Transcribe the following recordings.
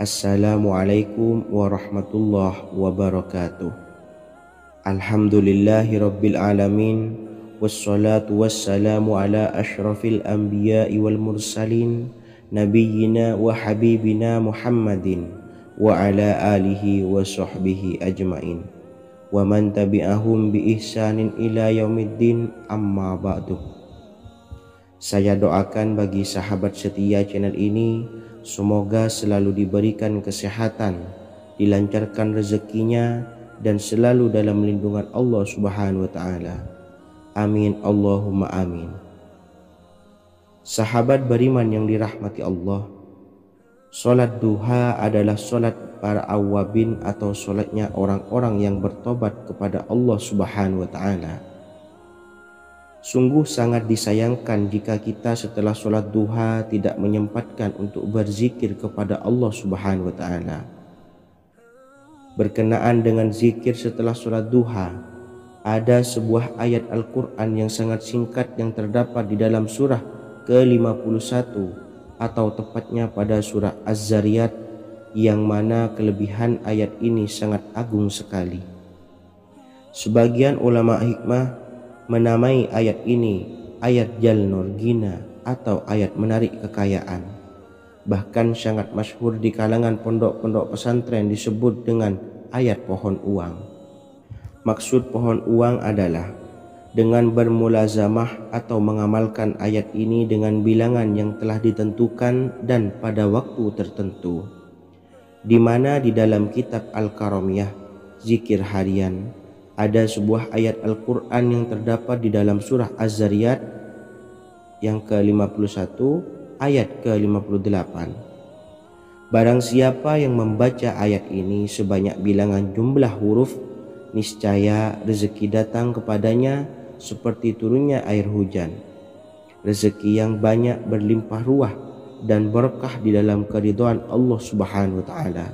Assalamualaikum warahmatullahi wabarakatuh. Alhamdulillahi rabbil alamin. Wassalatu wassalamu ala ashrafil anbiya'i wal mursalin, nabiyyina wa habibina Muhammadin wa ala alihi wa sahbihi ajmain, wa man tabi'ahum bi ihsanin ila yaumiddin, amma ba'du. Saya doakan bagi sahabat setia channel ini, semoga selalu diberikan kesehatan, dilancarkan rezekinya, dan selalu dalam lindungan Allah Subhanahu wa Ta'ala. Amin Allahumma amin. Sahabat beriman yang dirahmati Allah, solat duha adalah solat para awabin atau solatnya orang-orang yang bertobat kepada Allah Subhanahu wa Ta'ala. Sungguh sangat disayangkan jika kita setelah sholat duha tidak menyempatkan untuk berzikir kepada Allah Subhanahu wa Ta'ala. Berkenaan dengan zikir setelah sholat duha, ada sebuah ayat Al-Quran yang sangat singkat yang terdapat di dalam surah ke-51 atau tepatnya pada surah Az-Zariyat, yang mana kelebihan ayat ini sangat agung sekali. Sebagian ulama hikmah menamai ayat ini ayat Jalnur Gina atau ayat menarik kekayaan. Bahkan sangat masyhur di kalangan pondok-pondok pesantren disebut dengan ayat pohon uang. Maksud pohon uang adalah dengan bermulazamah atau mengamalkan ayat ini dengan bilangan yang telah ditentukan dan pada waktu tertentu, di mana di dalam kitab Al-Karamiyah zikir harian ada sebuah ayat Al-Quran yang terdapat di dalam surah Az-Zariyat yang ke-51 ayat ke-58. Barang siapa yang membaca ayat ini sebanyak bilangan jumlah huruf, niscaya rezeki datang kepadanya seperti turunnya air hujan. Rezeki yang banyak berlimpah ruah dan berkah di dalam keridhaan Allah Subhanahu wa Ta'ala.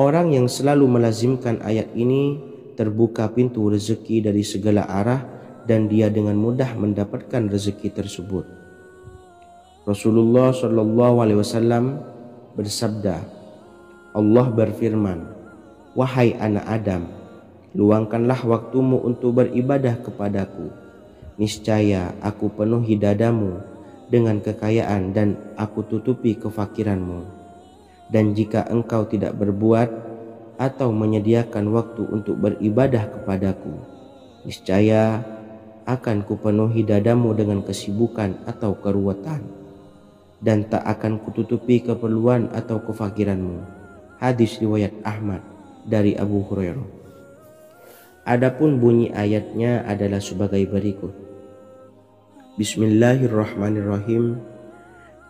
Orang yang selalu melazimkan ayat ini terbuka pintu rezeki dari segala arah dan dia dengan mudah mendapatkan rezeki tersebut. Rasulullah SAW bersabda, Allah berfirman, "Wahai anak Adam, luangkanlah waktumu untuk beribadah kepadaku. Niscaya aku penuhi dadamu dengan kekayaan dan aku tutupi kefakiranmu. Dan jika engkau tidak berbuat atau menyediakan waktu untuk beribadah kepadaku, niscaya akan kupenuhi dadamu dengan kesibukan atau keruwetan, dan tak akan kututupi keperluan atau kefakiranmu." Hadis riwayat Ahmad dari Abu Hurairah. Adapun bunyi ayatnya adalah sebagai berikut. Bismillahirrahmanirrahim.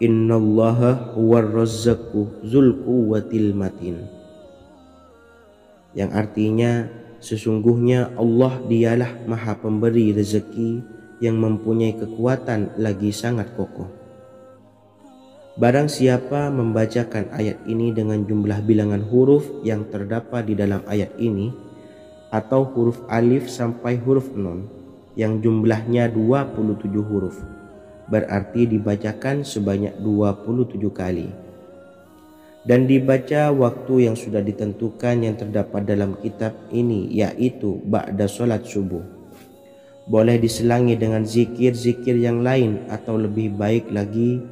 Innallaha huwar razzaqu dzul quwwatil matin. Yang artinya, sesungguhnya Allah dialah maha pemberi rezeki yang mempunyai kekuatan lagi sangat kokoh. Barang siapa membacakan ayat ini dengan jumlah bilangan huruf yang terdapat di dalam ayat ini, atau huruf alif sampai huruf nun yang jumlahnya 27 huruf, berarti dibacakan sebanyak 27 kali, dan dibaca waktu yang sudah ditentukan yang terdapat dalam kitab ini, yaitu ba'da sholat subuh. Boleh diselangi dengan zikir-zikir yang lain atau lebih baik lagi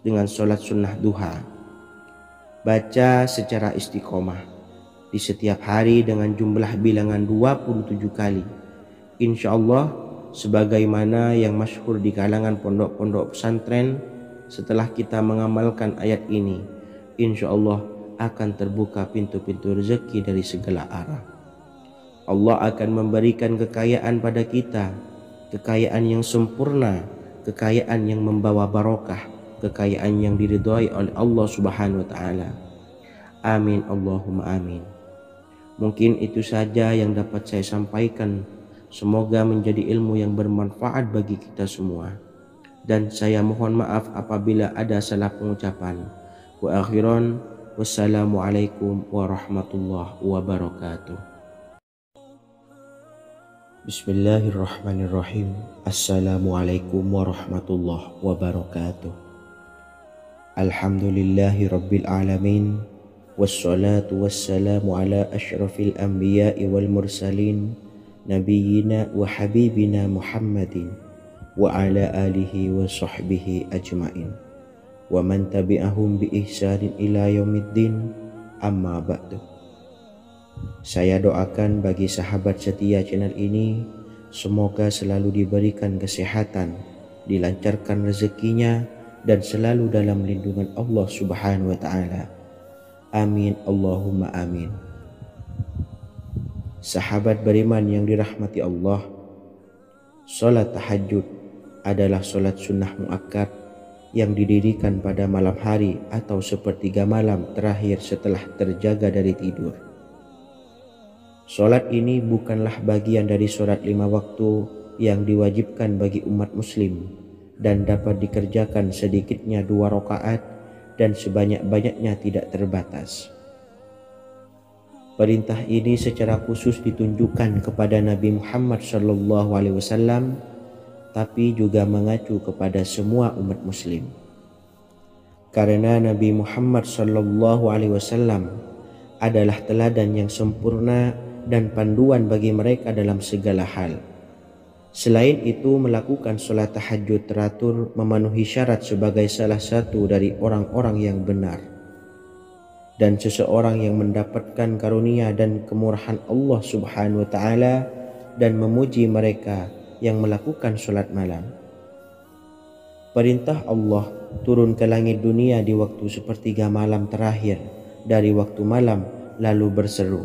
dengan sholat sunnah duha. Baca secara istiqomah di setiap hari dengan jumlah bilangan 27 kali. Insya Allah, sebagaimana yang masyhur di kalangan pondok-pondok pesantren, setelah kita mengamalkan ayat ini, insya Allah akan terbuka pintu-pintu rezeki dari segala arah. Allah akan memberikan kekayaan pada kita, kekayaan yang sempurna, kekayaan yang membawa barokah, kekayaan yang diridhai oleh Allah Subhanahu wa Ta'ala. Amin Allahumma amin. Mungkin itu saja yang dapat saya sampaikan. Semoga menjadi ilmu yang bermanfaat bagi kita semua. Dan saya mohon maaf apabila ada salah pengucapan. Wa akhiran, wassalamualaikum warahmatullahi wabarakatuh. Bismillahirrahmanirrahim. Assalamualaikum warahmatullahi wabarakatuh. Alhamdulillahi Rabbil Alamin. Wassalatu wassalamu ala ashrafil anbiya'i wal mursalin, nabiyyina wa habibina Muhammadin wa ala alihi wa sahbihi ajma'in, wa man tabi'ahum bi ihsanin ila yaumiddin, amma ba'du. Saya doakan bagi sahabat setia channel ini, semoga selalu diberikan kesehatan, dilancarkan rezekinya, dan selalu dalam lindungan Allah Subhanahu wa Ta'ala. Amin Allahumma amin. Sahabat beriman yang dirahmati Allah, salat tahajud adalah salat sunnah muakkad yang didirikan pada malam hari atau sepertiga malam terakhir setelah terjaga dari tidur. Salat ini bukanlah bagian dari salat 5 waktu yang diwajibkan bagi umat muslim dan dapat dikerjakan sedikitnya 2 rakaat dan sebanyak-banyaknya tidak terbatas. Perintah ini secara khusus ditunjukkan kepada Nabi Muhammad SAW, tapi juga mengacu kepada semua umat muslim. Karena Nabi Muhammad SAW adalah teladan yang sempurna dan panduan bagi mereka dalam segala hal. Selain itu, melakukan sholat tahajud teratur memenuhi syarat sebagai salah satu dari orang-orang yang benar. Dan seseorang yang mendapatkan karunia dan kemurahan Allah Subhanahu wa Ta'ala dan memuji mereka yang melakukan sholat malam. Perintah Allah turun ke langit dunia di waktu sepertiga malam terakhir dari waktu malam lalu berseru,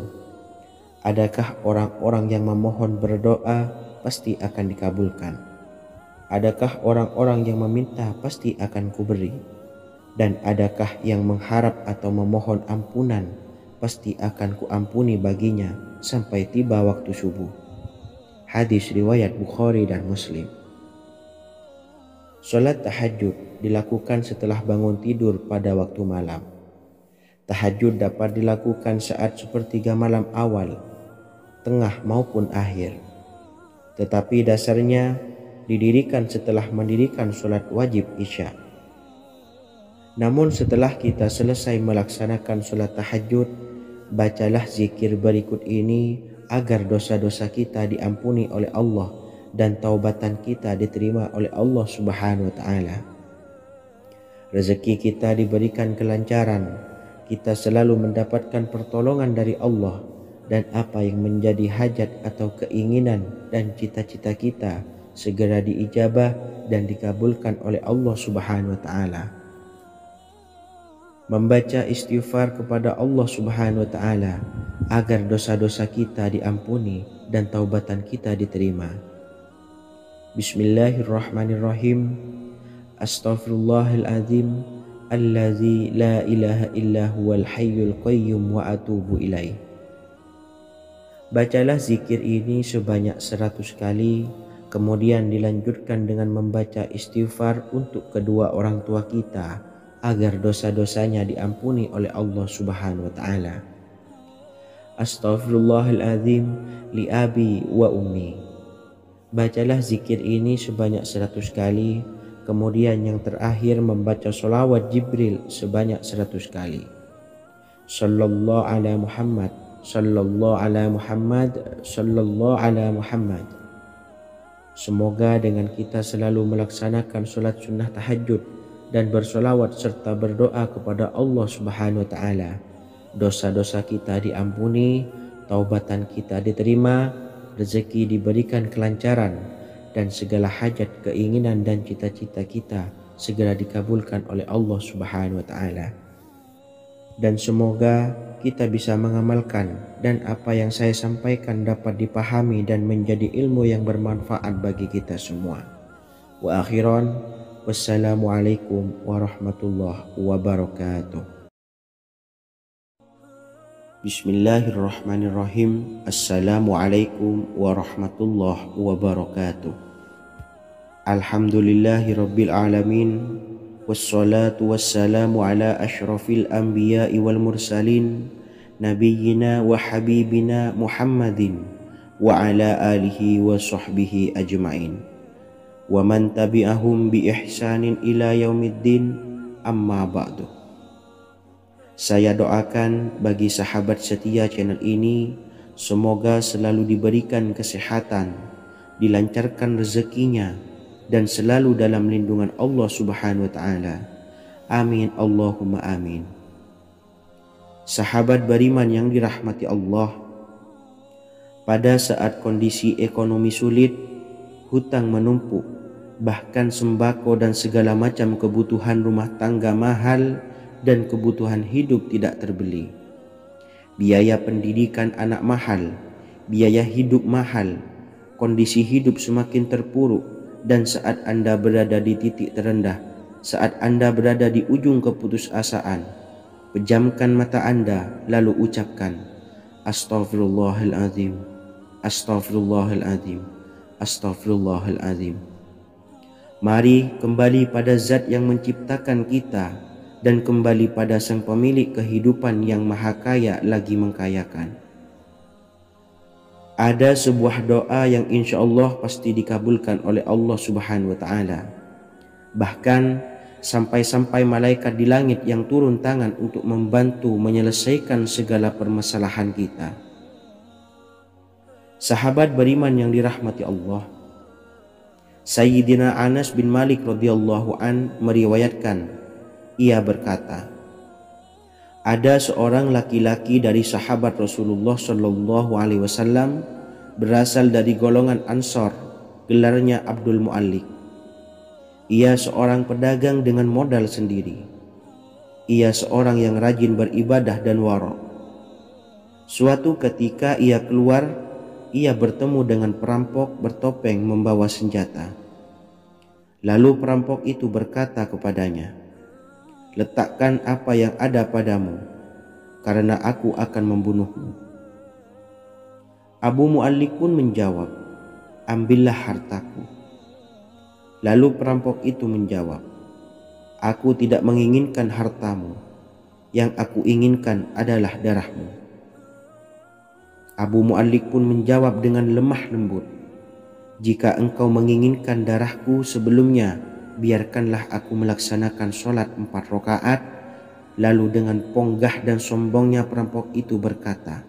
adakah orang-orang yang memohon berdoa pasti akan dikabulkan? Adakah orang-orang yang meminta pasti akan kuberi? Dan adakah yang mengharap atau memohon ampunan pasti akan kuampuni baginya sampai tiba waktu subuh. Hadis riwayat Bukhari dan Muslim. Salat tahajud dilakukan setelah bangun tidur pada waktu malam. Tahajud dapat dilakukan saat sepertiga malam awal, tengah maupun akhir. Tetapi dasarnya didirikan setelah mendirikan sholat wajib isya. Namun setelah kita selesai melaksanakan sholat tahajud, bacalah zikir berikut ini agar dosa-dosa kita diampuni oleh Allah dan taubatan kita diterima oleh Allah Subhanahu wa Ta'ala. Rezeki kita diberikan kelancaran, kita selalu mendapatkan pertolongan dari Allah, dan apa yang menjadi hajat atau keinginan dan cita-cita kita segera diijabah dan dikabulkan oleh Allah Subhanahu wa Ta'ala. Membaca istighfar kepada Allah Subhanahu wa Ta'ala agar dosa-dosa kita diampuni dan taubatan kita diterima. Bismillahirrahmanirrahim. Astaghfirullahaladzim allazi la ilaha illa huwal hayyul qayyum wa atubu ilaih. Bacalah zikir ini sebanyak 100 kali, kemudian dilanjutkan dengan membaca istighfar untuk kedua orang tua kita agar dosa-dosanya diampuni oleh Allah Subhanahu wa Ta'ala. Astaghfirullahaladzim li abi wa ummi. Bacalah zikir ini sebanyak 100 kali, kemudian yang terakhir membaca sholawat Jibril sebanyak 100 kali. Sallallahu ala Muhammad, Sallallahu ala Muhammad, Sallallahu ala Muhammad. Semoga dengan kita selalu melaksanakan sholat sunnah tahajud dan bersolawat serta berdoa kepada Allah Subhanahu wa Ta'ala, dosa-dosa kita diampuni, taubatan kita diterima, rezeki diberikan kelancaran, dan segala hajat, keinginan dan cita-cita kita segera dikabulkan oleh Allah Subhanahu wa Ta'ala. Dan semoga kita bisa mengamalkan dan apa yang saya sampaikan dapat dipahami dan menjadi ilmu yang bermanfaat bagi kita semua. Wa akhiran, wassalamualaikum warahmatullahi wabarakatuh. Bismillahirrahmanirrahim. Assalamualaikum warahmatullahi wabarakatuh. Alhamdulillahi Rabbil Alamin. Wassalatu wassalamu ala ashrafil anbiya'i wal mursalin, nabiyyina wa habibina Muhammadin wa ala alihi wa sahbihi ajma'in, wa man tabi'ahum bi ihsanin ila yaumiddin, amma ba'du. Saya doakan bagi sahabat setia channel ini, semoga selalu diberikan kesehatan, dilancarkan rezekinya, dan selalu dalam lindungan Allah Subhanahu wa Ta'ala. Amin Allahumma amin. Sahabat beriman yang dirahmati Allah, pada saat kondisi ekonomi sulit, hutang menumpuk, bahkan sembako dan segala macam kebutuhan rumah tangga mahal dan kebutuhan hidup tidak terbeli. Biaya pendidikan anak mahal, biaya hidup mahal, kondisi hidup semakin terpuruk, dan saat Anda berada di titik terendah, saat Anda berada di ujung keputusasaan, pejamkan mata Anda lalu ucapkan, Astaghfirullahaladzim, Astaghfirullahaladzim, Astaghfirullahaladzim. Mari kembali pada Zat yang menciptakan kita dan kembali pada Sang Pemilik kehidupan yang Maha Kaya lagi mengkayakan. Ada sebuah doa yang insya Allah pasti dikabulkan oleh Allah Subhanahu wa Ta'ala. Bahkan sampai-sampai malaikat di langit yang turun tangan untuk membantu menyelesaikan segala permasalahan kita. Sahabat beriman yang dirahmati Allah, Sayyidina Anas bin Malik radhiyallahu an meriwayatkan, ia berkata, ada seorang laki-laki dari sahabat Rasulullah Shallallahu Alaihi Wasallam berasal dari golongan Ansor, gelarnya Abdul Mu'allik. Ia seorang pedagang dengan modal sendiri. Ia seorang yang rajin beribadah dan wara'. Suatu ketika ia keluar, ia bertemu dengan perampok bertopeng membawa senjata. Lalu perampok itu berkata kepadanya, letakkan apa yang ada padamu, karena aku akan membunuhmu. Abu Mu'allik pun menjawab, ambillah hartaku. Lalu perampok itu menjawab, aku tidak menginginkan hartamu, yang aku inginkan adalah darahmu. Abu Mu'allik pun menjawab dengan lemah lembut, jika engkau menginginkan darahku sebelumnya, biarkanlah aku melaksanakan sholat 4 rakaat. Lalu dengan ponggah dan sombongnya perampok itu berkata,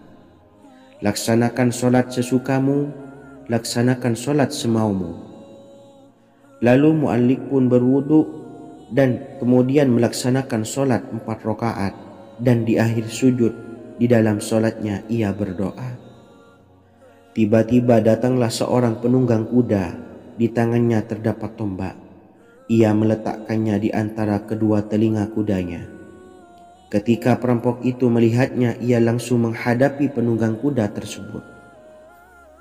laksanakan sholat sesukamu, laksanakan sholat semaumu. Lalu Mu'allik pun berwudu dan kemudian melaksanakan sholat 4 rakaat, dan di akhir sujud di dalam sholatnya ia berdoa. Tiba-tiba datanglah seorang penunggang kuda, di tangannya terdapat tombak. Ia meletakkannya di antara kedua telinga kudanya. Ketika perampok itu melihatnya, ia langsung menghadapi penunggang kuda tersebut.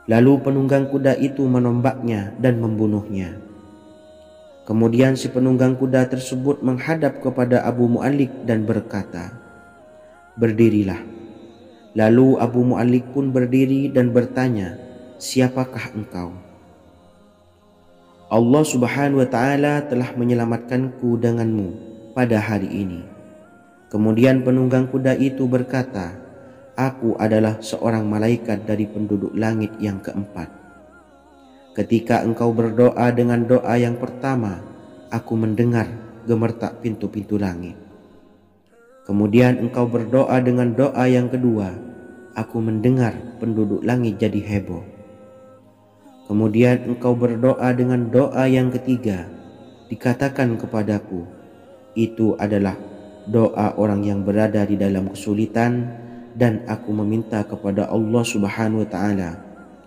Lalu penunggang kuda itu menombaknya dan membunuhnya. Kemudian si penunggang kuda tersebut menghadap kepada Abu Mu'allik dan berkata, berdirilah. Lalu Abu Mu'allik pun berdiri dan bertanya, siapakah engkau? Allah Subhanahu wa Ta'ala telah menyelamatkanku denganmu pada hari ini. Kemudian penunggang kuda itu berkata, aku adalah seorang malaikat dari penduduk langit yang keempat. Ketika engkau berdoa dengan doa yang pertama, aku mendengar gemertak pintu-pintu langit. Kemudian engkau berdoa dengan doa yang kedua, aku mendengar penduduk langit jadi heboh. Kemudian engkau berdoa dengan doa yang ketiga, dikatakan kepadaku, itu adalah doa orang yang berada di dalam kesulitan, dan aku meminta kepada Allah Subhanahu wa Ta'ala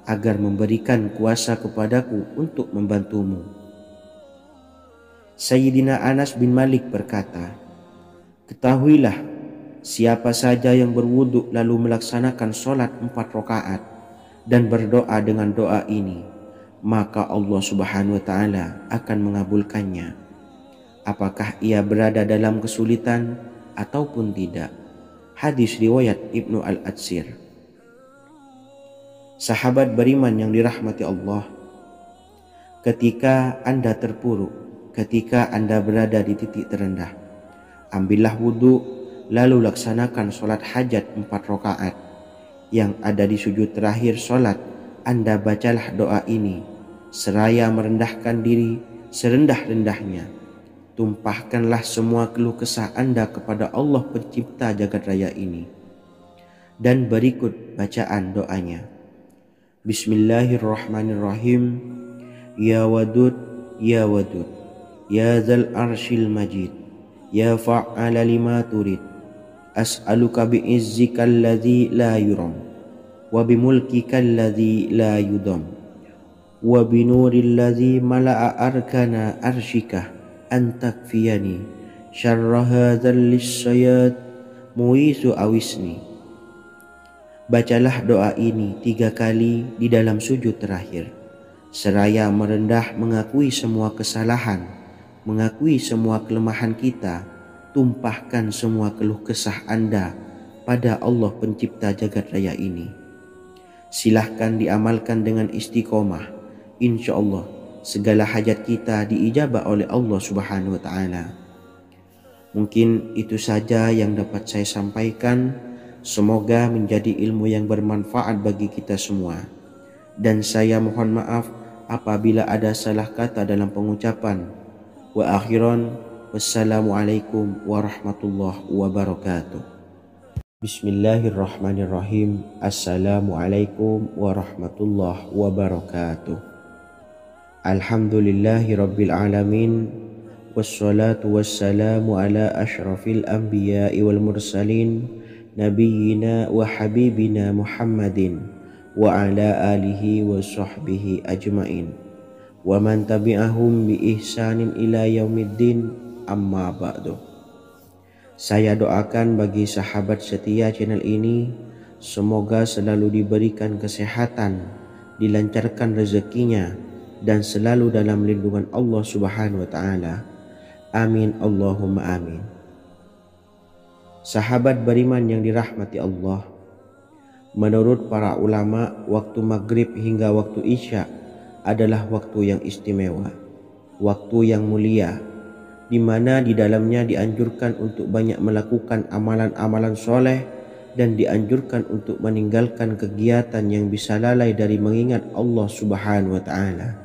agar memberikan kuasa kepadaku untuk membantumu. Sayyidina Anas bin Malik berkata, ketahuilah, siapa saja yang berwudu lalu melaksanakan sholat 4 rakaat dan berdoa dengan doa ini, maka Allah Subhanahu wa Ta'ala akan mengabulkannya, apakah ia berada dalam kesulitan ataupun tidak. Hadis riwayat Ibnu Al-Atsir. Sahabat beriman yang dirahmati Allah, ketika Anda terpuruk, ketika Anda berada di titik terendah, ambillah wudu, lalu laksanakan sholat hajat 4 rakaat. Yang ada di sujud terakhir sholat, Anda bacalah doa ini seraya merendahkan diri serendah-rendahnya. Tumpahkanlah semua keluh kesah Anda kepada Allah pencipta jagat raya ini. Dan berikut bacaan doanya. Bismillahirrahmanirrahim. Ya Wadud, Ya Wadud, Ya Dzal Arsyil Majid, Ya Fa'ala lima turid, as'aluka bi'izzikal ladzi la yuram, wa bimulkikal ladzi la yudam, wa binuril ladzi mala'a arkana arsyika an takfiyani syarra hadzal lisyayat muisu awisni. Bacalah doa ini 3 kali di dalam sujud terakhir, seraya merendah mengakui semua kesalahan, mengakui semua kelemahan kita. Tumpahkan semua keluh kesah Anda pada Allah pencipta jagat raya ini. Silahkan diamalkan dengan istiqomah. Insya Allah segala hajat kita diijabah oleh Allah Subhanahu wa Ta'ala. Mungkin itu saja yang dapat saya sampaikan. Semoga menjadi ilmu yang bermanfaat bagi kita semua. Dan saya mohon maaf apabila ada salah kata dalam pengucapan. Wa akhiran, wassalamualaikum warahmatullahi wabarakatuh. Bismillahirrahmanirrahim. Assalamualaikum warahmatullahi wabarakatuh. Alhamdulillahi rabbil alamin. Wassalatu wassalamu ala ashrafil anbiya'i wal mursalin, nabiyyina wa habibina Muhammadin wa ala alihi wa sahbihi ajmain, wa man tabi'ahum bi ihsanin ila yaumiddin, amma ba'du. Saya doakan bagi sahabat setia channel ini, semoga selalu diberikan kesehatan, dilancarkan rezekinya, dan selalu dalam lindungan Allah Subhanahu wa Ta'ala. Amin Allahumma amin. Sahabat beriman yang dirahmati Allah, menurut para ulama, waktu maghrib hingga waktu isya adalah waktu yang istimewa, waktu yang mulia, di mana di dalamnya dianjurkan untuk banyak melakukan amalan-amalan soleh dan dianjurkan untuk meninggalkan kegiatan yang bisa lalai dari mengingat Allah Subhanahu wa Ta'ala.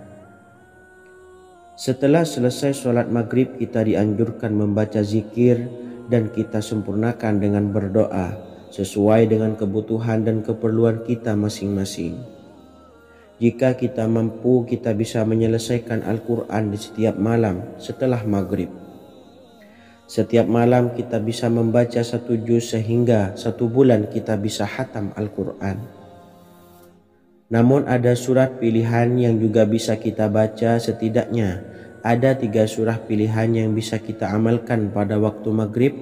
Setelah selesai sholat maghrib, kita dianjurkan membaca zikir dan kita sempurnakan dengan berdoa sesuai dengan kebutuhan dan keperluan kita masing-masing. Jika kita mampu, kita bisa menyelesaikan Al-Quran di setiap malam setelah maghrib. Setiap malam kita bisa membaca 1 juz sehingga 1 bulan kita bisa khatam Al-Quran. Namun ada surat pilihan yang juga bisa kita baca. Setidaknya ada 3 surah pilihan yang bisa kita amalkan pada waktu maghrib,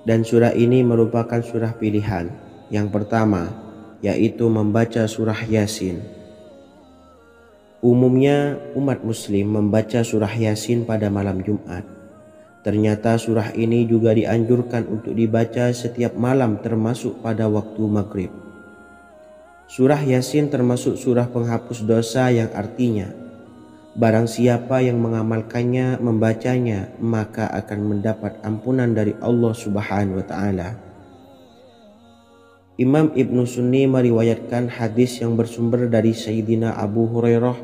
dan surah ini merupakan surah pilihan. Yang pertama yaitu membaca surah Yasin. Umumnya umat muslim membaca surah Yasin pada malam Jumat. Ternyata surah ini juga dianjurkan untuk dibaca setiap malam termasuk pada waktu maghrib. Surah Yasin termasuk surah penghapus dosa yang artinya barang siapa yang mengamalkannya, membacanya, maka akan mendapat ampunan dari Allah Subhanahu wa Ta'ala. Imam Ibnu Sunni meriwayatkan hadis yang bersumber dari Sayyidina Abu Hurairah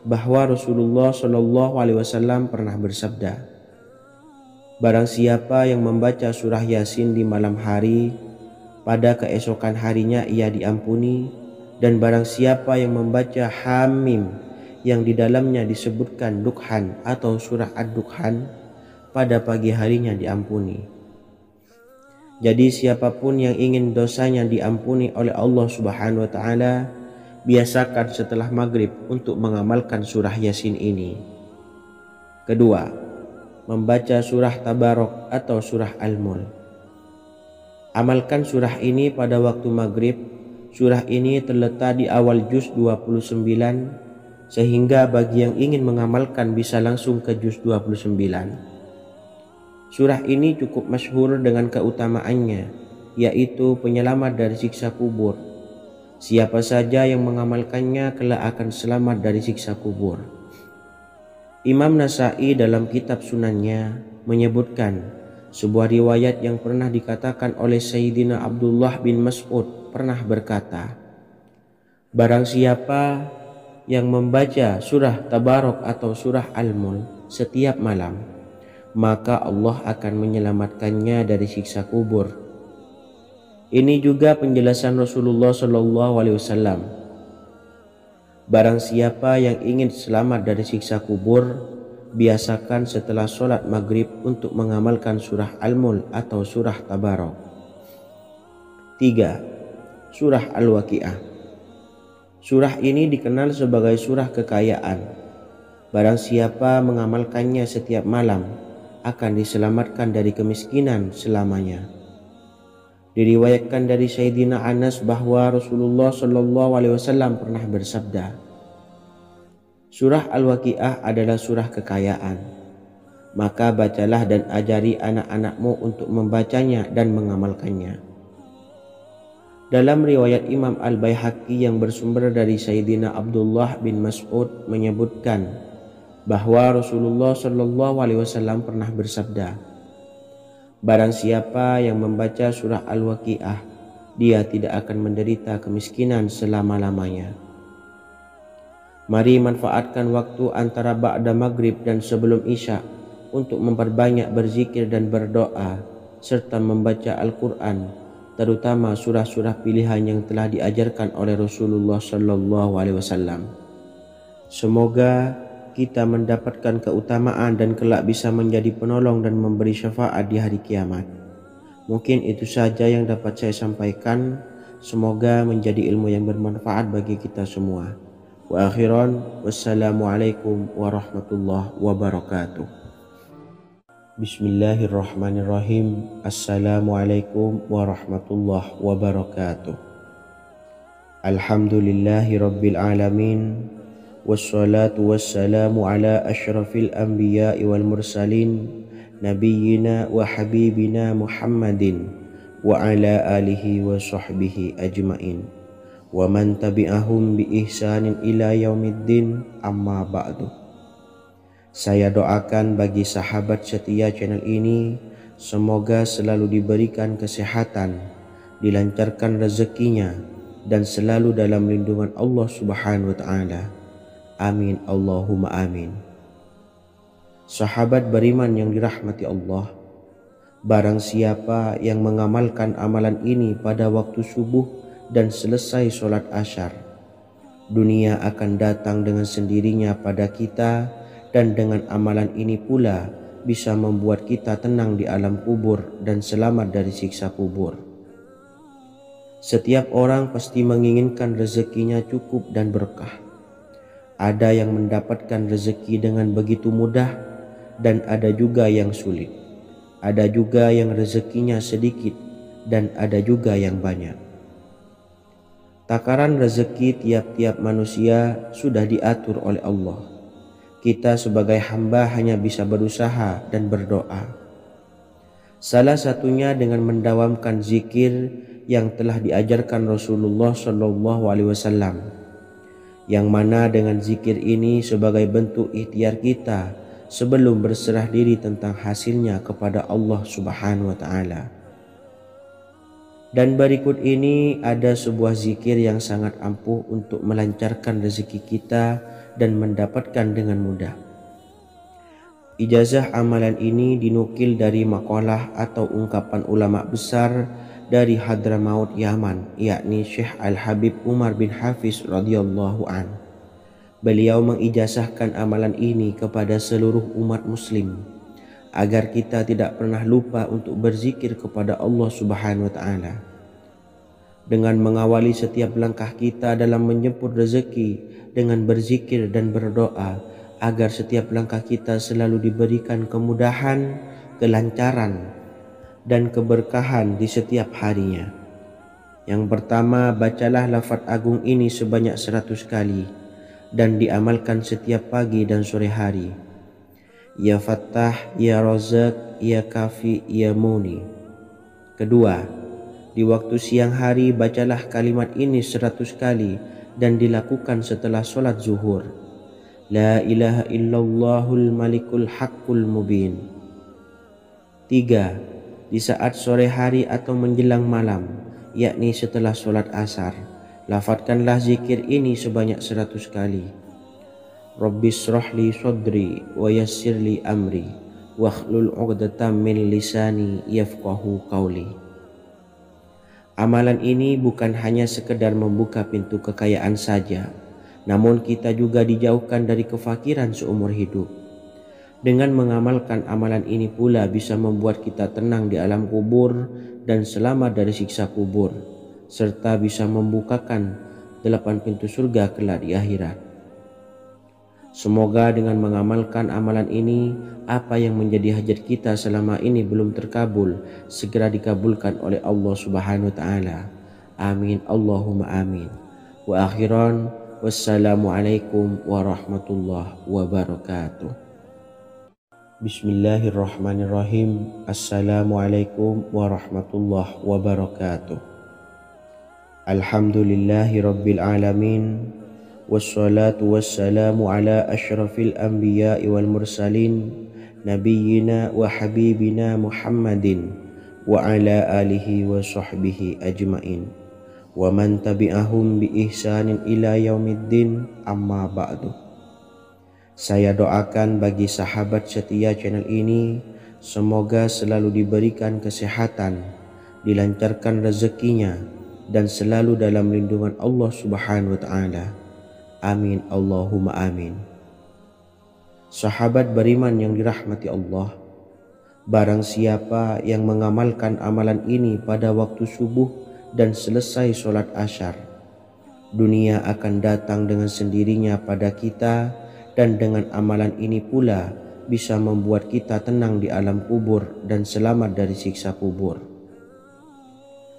bahwa Rasulullah Shallallahu Alaihi Wasallam pernah bersabda, barang siapa yang membaca surah Yasin di malam hari, pada keesokan harinya ia diampuni, dan barang siapa yang membaca Hamim yang di dalamnya disebutkan Dukhan atau surah Ad-Dukhan, pada pagi harinya diampuni. Jadi siapapun yang ingin dosanya diampuni oleh Allah Subhanahu wa Ta'ala, biasakan setelah maghrib untuk mengamalkan surah Yasin ini. Kedua, membaca surah Tabarok atau surah Al-Mulk. Amalkan surah ini pada waktu maghrib. Surah ini terletak di awal juz 29, sehingga bagi yang ingin mengamalkan bisa langsung ke juz 29. Surah ini cukup masyhur dengan keutamaannya, yaitu penyelamat dari siksa kubur. Siapa saja yang mengamalkannya kelak akan selamat dari siksa kubur. Imam Nasai dalam kitab Sunannya menyebutkan sebuah riwayat yang pernah dikatakan oleh Sayyidina Abdullah bin Mas'ud pernah berkata, barang siapa yang membaca surah Tabarok atau surah Al-Mulk setiap malam, maka Allah akan menyelamatkannya dari siksa kubur. Ini juga penjelasan Rasulullah SAW. Barang siapa yang ingin selamat dari siksa kubur, biasakan setelah sholat maghrib untuk mengamalkan surah Al-Mulk atau surah Tabarak. 3. Surah Al-Waqiah. Surah ini dikenal sebagai surah kekayaan. Barang siapa mengamalkannya setiap malam, akan diselamatkan dari kemiskinan selamanya. Diriwayatkan dari Sayyidina Anas bahwa Rasulullah SAW pernah bersabda, surah Al-Waqiah adalah surah kekayaan. Maka bacalah dan ajari anak-anakmu untuk membacanya dan mengamalkannya. Dalam riwayat Imam Al-Baihaqi yang bersumber dari Sayyidina Abdullah bin Mas'ud menyebutkan bahwa Rasulullah SAW pernah bersabda, barang siapa yang membaca surah Al-Waqiah, dia tidak akan menderita kemiskinan selama-lamanya. Mari manfaatkan waktu antara ba'da maghrib dan sebelum isya untuk memperbanyak berzikir dan berdoa serta membaca Al-Quran, terutama surah-surah pilihan yang telah diajarkan oleh Rasulullah SAW. Semoga kita mendapatkan keutamaan dan kelak bisa menjadi penolong dan memberi syafaat di hari kiamat. Mungkin itu saja yang dapat saya sampaikan. Semoga menjadi ilmu yang bermanfaat bagi kita semua. Wa akhiran, wassalamualaikum warahmatullahi wabarakatuh. Bismillahirrahmanirrahim. Assalamualaikum warahmatullahi wabarakatuh. Alhamdulillahi rabbil alamin. Wassalatu wassalamu ala ashrafil anbiya'i wal mursalin, nabiyyina wa habibina Muhammadin wa ala alihi wa sahbihi ajmain, wa man tabi'ahum bi ihsanin ila yaumiddin, amma ba'du. Saya doakan bagi sahabat setia channel ini, semoga selalu diberikan kesehatan, dilancarkan rezekinya, dan selalu dalam lindungan Allah Subhanahu wa Ta'ala. Amin Allahumma amin. Sahabat beriman yang dirahmati Allah, barang siapa yang mengamalkan amalan ini pada waktu subuh dan selesai sholat asyar, dunia akan datang dengan sendirinya pada kita, dan dengan amalan ini pula bisa membuat kita tenang di alam kubur dan selamat dari siksa kubur. Setiap orang pasti menginginkan rezekinya cukup dan berkah. Ada yang mendapatkan rezeki dengan begitu mudah dan ada juga yang sulit. Ada juga yang rezekinya sedikit dan ada juga yang banyak. Takaran rezeki tiap-tiap manusia sudah diatur oleh Allah. Kita sebagai hamba hanya bisa berusaha dan berdoa. Salah satunya dengan mendawamkan zikir yang telah diajarkan Rasulullah SAW, yang mana dengan zikir ini sebagai bentuk ikhtiar kita sebelum berserah diri tentang hasilnya kepada Allah Subhanahu wa Ta'ala. Dan berikut ini ada sebuah zikir yang sangat ampuh untuk melancarkan rezeki kita dan mendapatkan dengan mudah. Ijazah amalan ini dinukil dari makalah atau ungkapan ulama besar dari Hadramaut Yaman, yakni Syekh Al-Habib Umar bin Hafiz radhiyallahu an. Beliau mengijazahkan amalan ini kepada seluruh umat muslim agar kita tidak pernah lupa untuk berzikir kepada Allah Subhanahu wa Ta'ala. Dengan mengawali setiap langkah kita dalam menjemput rezeki dengan berzikir dan berdoa agar setiap langkah kita selalu diberikan kemudahan, kelancaran, dan keberkahan di setiap harinya. Yang pertama, bacalah lafaz agung ini sebanyak 100 kali dan diamalkan setiap pagi dan sore hari. Ya Fattah, Ya Razak, Ya Kafi, Ya Muni. Kedua, di waktu siang hari bacalah kalimat ini 100 kali dan dilakukan setelah sholat zuhur. La ilaha illallahul malikul haqqul mubin. 3. Di saat sore hari atau menjelang malam, yakni setelah sholat asar, lafadzkanlah zikir ini sebanyak 100 kali. Rabbishrahli sodri wa yassirli amri Wahlul 'uqdatam min lisani yafqahu qawli. Amalan ini bukan hanya sekedar membuka pintu kekayaan saja, namun kita juga dijauhkan dari kefakiran seumur hidup. Dengan mengamalkan amalan ini pula bisa membuat kita tenang di alam kubur dan selamat dari siksa kubur, serta bisa membukakan 8 pintu surga kelak di akhirat. Semoga dengan mengamalkan amalan ini, apa yang menjadi hajat kita selama ini belum terkabul, segera dikabulkan oleh Allah Subhanahu wa Ta'ala. Amin, Allahumma amin. Wa akhiran, wassalamualaikum warahmatullahi wabarakatuh. Bismillahirrahmanirrahim. Assalamualaikum warahmatullahi wabarakatuh. Alhamdulillahi rabbil alamin. Wassalatu wassalamu ala ashrafil anbiya'i wal mursalin nabiyyina wa habibina Muhammadin wa ala alihi wa sahbihi ajmain wa man tabi'ahum bi ihsanin ila yaumiddin, amma ba'du. Saya doakan bagi sahabat setia channel ini, semoga selalu diberikan kesehatan, dilancarkan rezekinya, dan selalu dalam lindungan Allah Subhanahu wa Ta'ala. Amin, Allahumma amin. Sahabat beriman yang dirahmati Allah, barang siapa yang mengamalkan amalan ini pada waktu subuh dan selesai sholat asyar, dunia akan datang dengan sendirinya pada kita, dan dengan amalan ini pula bisa membuat kita tenang di alam kubur dan selamat dari siksa kubur.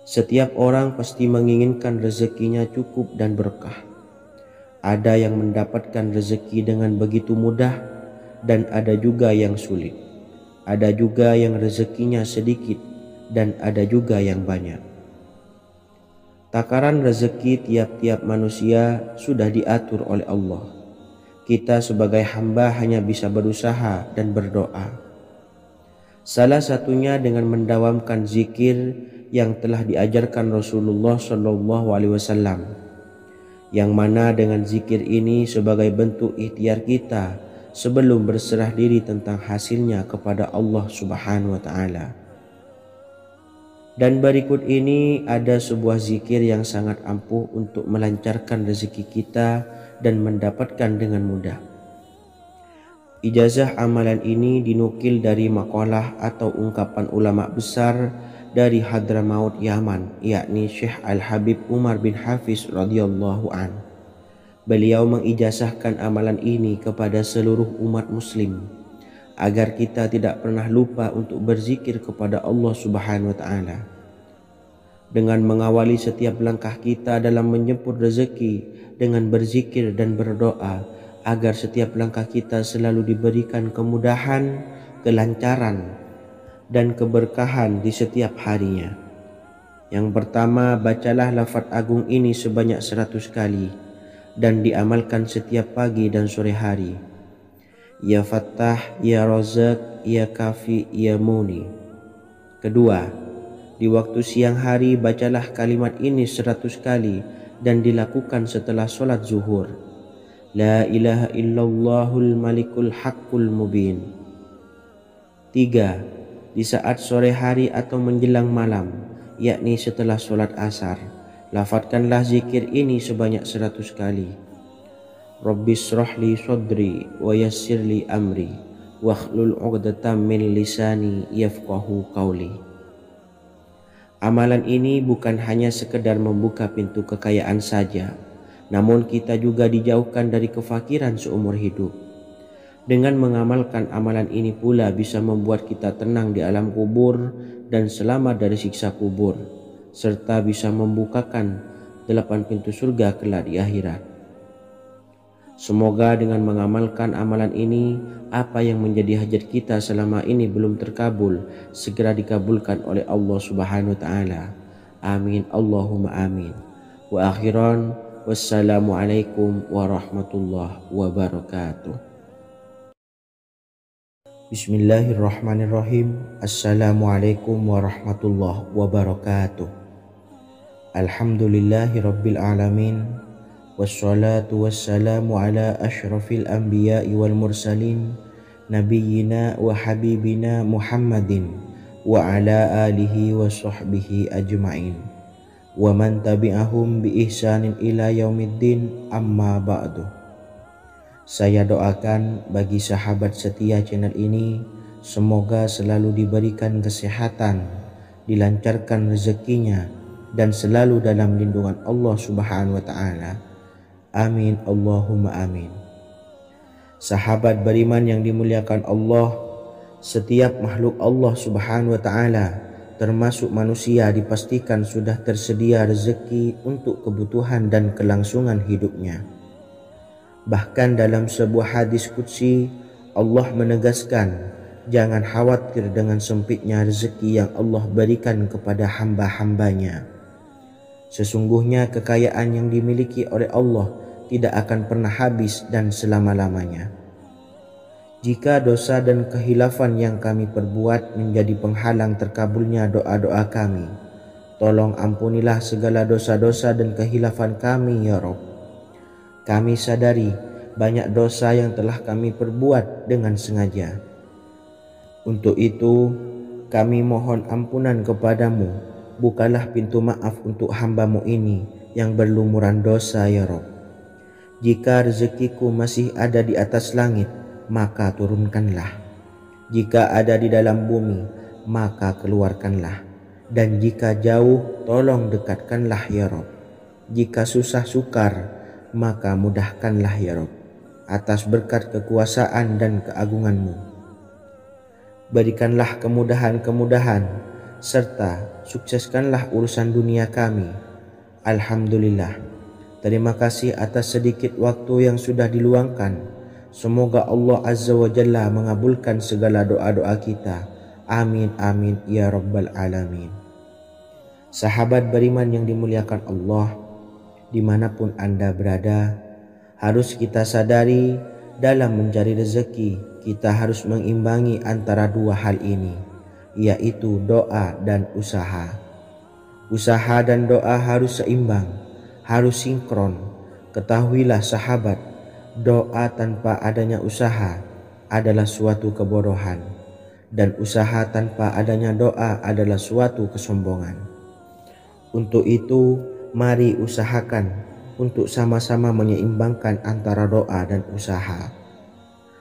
Setiap orang pasti menginginkan rezekinya cukup dan berkah. Ada yang mendapatkan rezeki dengan begitu mudah, dan ada juga yang sulit. Ada juga yang rezekinya sedikit, dan ada juga yang banyak. Takaran rezeki tiap-tiap manusia sudah diatur oleh Allah. Kita sebagai hamba hanya bisa berusaha dan berdoa. Salah satunya dengan mendawamkan zikir yang telah diajarkan Rasulullah SAW, yang mana dengan zikir ini sebagai bentuk ikhtiar kita sebelum berserah diri tentang hasilnya kepada Allah Subhanahu wa Ta'ala. Dan berikut ini ada sebuah zikir yang sangat ampuh untuk melancarkan rezeki kita dan mendapatkan dengan mudah. Ijazah amalan ini dinukil dari makalah atau ungkapan ulama besar dari Hadramaut Yaman, yakni Syekh Al-Habib Umar bin Hafiz radhiyallahu an. Beliau mengijazahkan amalan ini kepada seluruh umat muslim agar kita tidak pernah lupa untuk berzikir kepada Allah Subhanahu wa Ta'ala. Dengan mengawali setiap langkah kita dalam menjemput rezeki dengan berzikir dan berdoa agar setiap langkah kita selalu diberikan kemudahan, kelancaran, dan keberkahan di setiap harinya. Yang pertama, bacalah lafaz agung ini sebanyak 100 kali dan diamalkan setiap pagi dan sore hari. Ya Fattah, Ya Razak, Ya Kafi, Ya Muni. Kedua, di waktu siang hari bacalah kalimat ini 100 kali dan dilakukan setelah sholat zuhur. La ilaha illallahul malikul haqqul mubin. 3. Di saat sore hari atau menjelang malam, yakni setelah sholat asar, lafadzkanlah zikir ini sebanyak 100 kali. Rabbishrahli sodri wa yassirli amri wahlul 'uqdatam min lisani yafqahu qawli. Amalan ini bukan hanya sekedar membuka pintu kekayaan saja, namun kita juga dijauhkan dari kefakiran seumur hidup. Dengan mengamalkan amalan ini pula bisa membuat kita tenang di alam kubur dan selamat dari siksa kubur, serta bisa membukakan 8 pintu surga kelak di akhirat. Semoga dengan mengamalkan amalan ini, apa yang menjadi hajat kita selama ini belum terkabul, segera dikabulkan oleh Allah Subhanahu wa Ta'ala. Amin, Allahumma amin. Wa akhiran, wassalamualaikum warahmatullahi wabarakatuh. Bismillahirrahmanirrahim. Assalamualaikum warahmatullahi wabarakatuh. Alhamdulillahi rabbil alamin. Wassalatu wassalamu ala ashrafil anbiya'i wal mursalin nabiyyina wa habibina Muhammadin wa ala alihi wa sahbihi ajma'in wa man tabi'ahum bi ihsanin ila yaumiddin, amma ba'du. Saya doakan bagi sahabat setia channel ini, semoga selalu diberikan kesehatan, dilancarkan rezekinya, dan selalu dalam lindungan Allah Subhanahu wa Ta'ala. Amin Allahumma amin. Sahabat beriman yang dimuliakan Allah, setiap makhluk Allah Subhanahu wa Ta'ala termasuk manusia dipastikan sudah tersedia rezeki untuk kebutuhan dan kelangsungan hidupnya. Bahkan dalam sebuah hadis qudsi, Allah menegaskan, jangan khawatir dengan sempitnya rezeki yang Allah berikan kepada hamba-hambanya. Sesungguhnya kekayaan yang dimiliki oleh Allah tidak akan pernah habis dan selama-lamanya. Jika dosa dan kehilafan yang kami perbuat menjadi penghalang terkabulnya doa-doa kami, tolong ampunilah segala dosa-dosa dan kehilafan kami ya Rabb. Kami sadari banyak dosa yang telah kami perbuat dengan sengaja. Untuk itu kami mohon ampunan kepadamu. Bukalah pintu maaf untuk hamba-Mu ini yang berlumuran dosa ya Rabb. Jika rezekiku masih ada di atas langit, maka turunkanlah. Jika ada di dalam bumi, maka keluarkanlah. Dan jika jauh, tolong dekatkanlah ya Rabb. Jika susah sukar, maka mudahkanlah ya Rabb, atas berkat kekuasaan dan keagungan-Mu. Berikanlah kemudahan-kemudahan, serta sukseskanlah urusan dunia kami. Alhamdulillah. Terima kasih atas sedikit waktu yang sudah diluangkan. Semoga Allah Azza wa Jalla mengabulkan segala doa-doa kita. Amin amin ya rabbal alamin. Sahabat beriman yang dimuliakan Allah, dimanapun Anda berada, harus kita sadari dalam mencari rezeki kita harus mengimbangi antara dua hal ini, yaitu doa dan usaha. Usaha dan doa harus seimbang, harus sinkron. Ketahuilah sahabat, doa tanpa adanya usaha adalah suatu kebodohan, dan usaha tanpa adanya doa adalah suatu kesombongan. Untuk itu, mari usahakan untuk sama-sama menyeimbangkan antara doa dan usaha.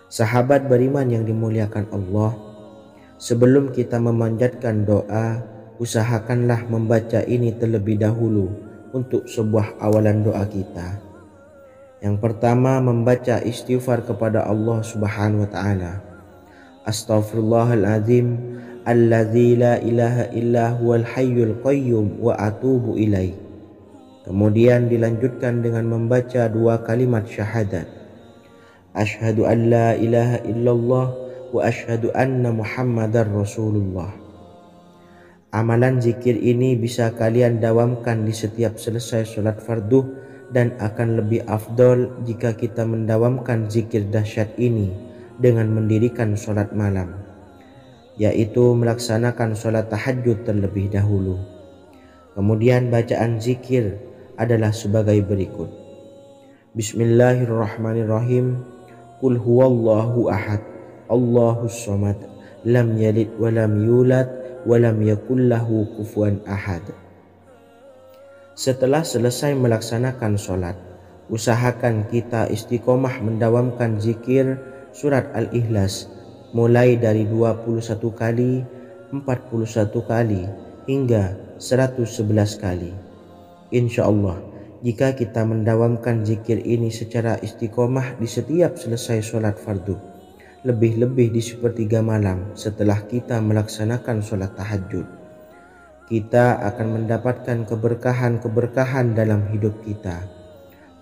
Sahabat beriman yang dimuliakan Allah, sebelum kita memanjatkan doa, usahakanlah membaca ini terlebih dahulu untuk sebuah awalan doa kita. Yang pertama, membaca istighfar kepada Allah Subhanahu wa Ta'ala. Astaghfirullahaladzim alladzi la ilaha illa huwal hayyul qayyum wa atubu ilaih. Kemudian dilanjutkan dengan membaca dua kalimat syahadat. Asyhadu an la ilaha illallah wa asyhadu anna Muhammadar Rasulullah. Amalan zikir ini bisa kalian dawamkan di setiap selesai sholat fardu, dan akan lebih afdol jika kita mendawamkan zikir dahsyat ini dengan mendirikan sholat malam, yaitu melaksanakan sholat tahajud terlebih dahulu. Kemudian bacaan zikir adalah sebagai berikut. Bismillahirrahmanirrahim. Qul huwallahu ahad, Allahus samad, lam yalid wa lam yulad wa lam yakul lahu kufuwan ahad. Setelah selesai melaksanakan sholat, usahakan kita istiqomah mendawamkan zikir surat Al-Ikhlas mulai dari 21 kali, 41 kali, hingga 111 kali. Insya Allah, jika kita mendawamkan zikir ini secara istiqomah di setiap selesai sholat fardu, lebih-lebih di sepertiga malam setelah kita melaksanakan sholat tahajud, kita akan mendapatkan keberkahan-keberkahan dalam hidup kita.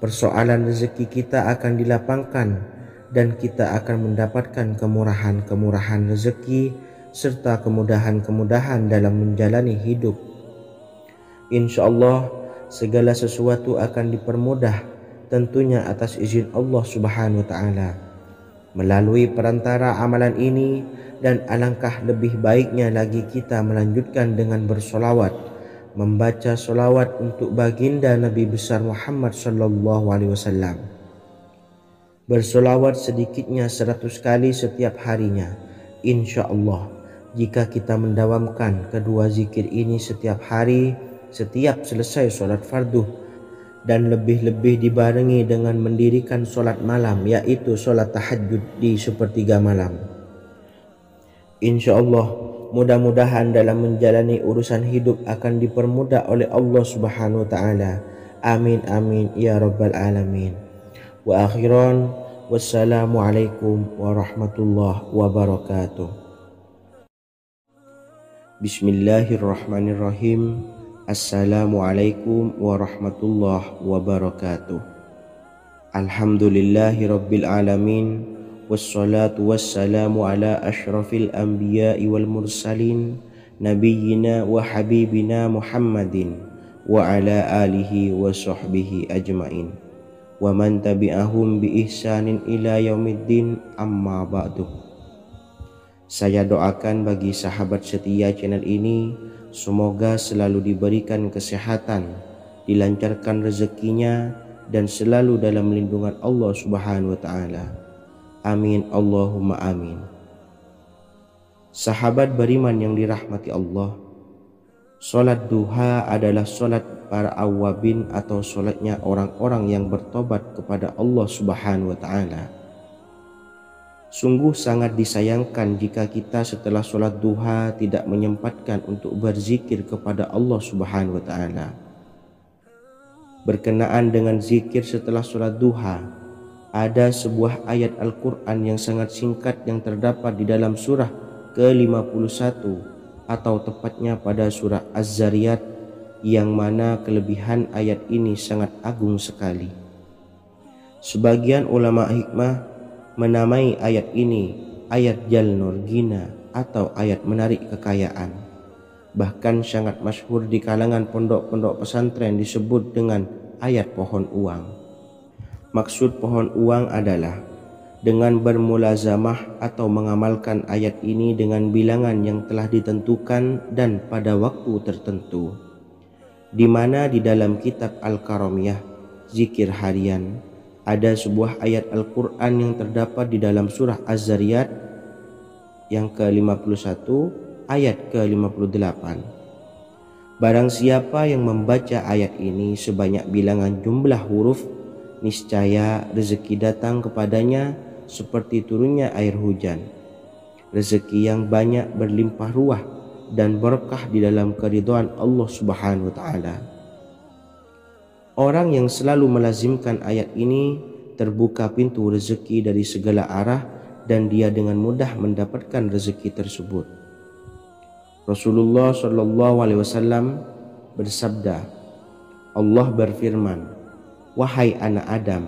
Persoalan rezeki kita akan dilapangkan, dan kita akan mendapatkan kemurahan-kemurahan rezeki serta kemudahan-kemudahan dalam menjalani hidup. Insya Allah, segala sesuatu akan dipermudah, tentunya atas izin Allah Subhanahu wa Ta'ala. Melalui perantara amalan ini, dan alangkah lebih baiknya lagi kita melanjutkan dengan bersolawat, membaca solawat untuk baginda Nabi besar Muhammad sallallahu alaihi wasallam. Bersolawat sedikitnya 100 kali setiap harinya. Insya Allah, jika kita mendawamkan kedua zikir ini setiap hari, setiap selesai sholat fardu, dan lebih-lebih dibarengi dengan mendirikan sholat malam, yaitu sholat tahajud di sepertiga malam, insya Allah, mudah-mudahan dalam menjalani urusan hidup akan dipermudah oleh Allah Subhanahu wa Ta'ala. Amin amin ya rabbal alamin. Wa akhiran, wassalamualaikum warahmatullahi wabarakatuh. Bismillahirrahmanirrahim. Assalamualaikum warahmatullahi wabarakatuh. Alhamdulillahi rabbil alamin. Wassalatu wassalamu ala ashrafil anbiya'i wal mursalin, nabiyyina wa habibina Muhammadin wa ala alihi wa sahbihi ajmain, wa man tabi'ahum bi ihsanin ila yaumiddin, amma ba'du. Saya doakan bagi sahabat setia channel ini, semoga selalu diberikan kesehatan, dilancarkan rezekinya, dan selalu dalam lindungan Allah Subhanahu wa Ta'ala. Amin Allahumma amin. Sahabat beriman yang dirahmati Allah, sholat duha adalah sholat para awabin atau sholatnya orang-orang yang bertobat kepada Allah Subhanahu wa Ta'ala. Sungguh sangat disayangkan jika kita setelah sholat duha tidak menyempatkan untuk berzikir kepada Allah Subhanahu wa Ta'ala. Berkenaan dengan zikir setelah sholat duha, ada sebuah ayat Al-Quran yang sangat singkat yang terdapat di dalam surah ke-51 atau tepatnya pada surah Az-Zariyat, yang mana kelebihan ayat ini sangat agung sekali. Sebagian ulama hikmah menamai ayat ini ayat Jalnur Gina atau ayat menarik kekayaan. Bahkan sangat masyhur di kalangan pondok-pondok pesantren disebut dengan ayat pohon uang. Maksud pohon uang adalah dengan bermulazamah atau mengamalkan ayat ini dengan bilangan yang telah ditentukan dan pada waktu tertentu, di mana di dalam kitab Al-Karamiyah zikir harian ada sebuah ayat Al-Quran yang terdapat di dalam surah Az-Zariyat yang ke-51 ayat ke-58. Barang siapa yang membaca ayat ini sebanyak bilangan jumlah huruf, niscaya rezeki datang kepadanya seperti turunnya air hujan. Rezeki yang banyak berlimpah ruah dan berkah di dalam keridhaan Allah Subhanahu wa Ta'ala. Orang yang selalu melazimkan ayat ini terbuka pintu rezeki dari segala arah dan dia dengan mudah mendapatkan rezeki tersebut. Rasulullah SAW bersabda, Allah berfirman, "Wahai anak Adam,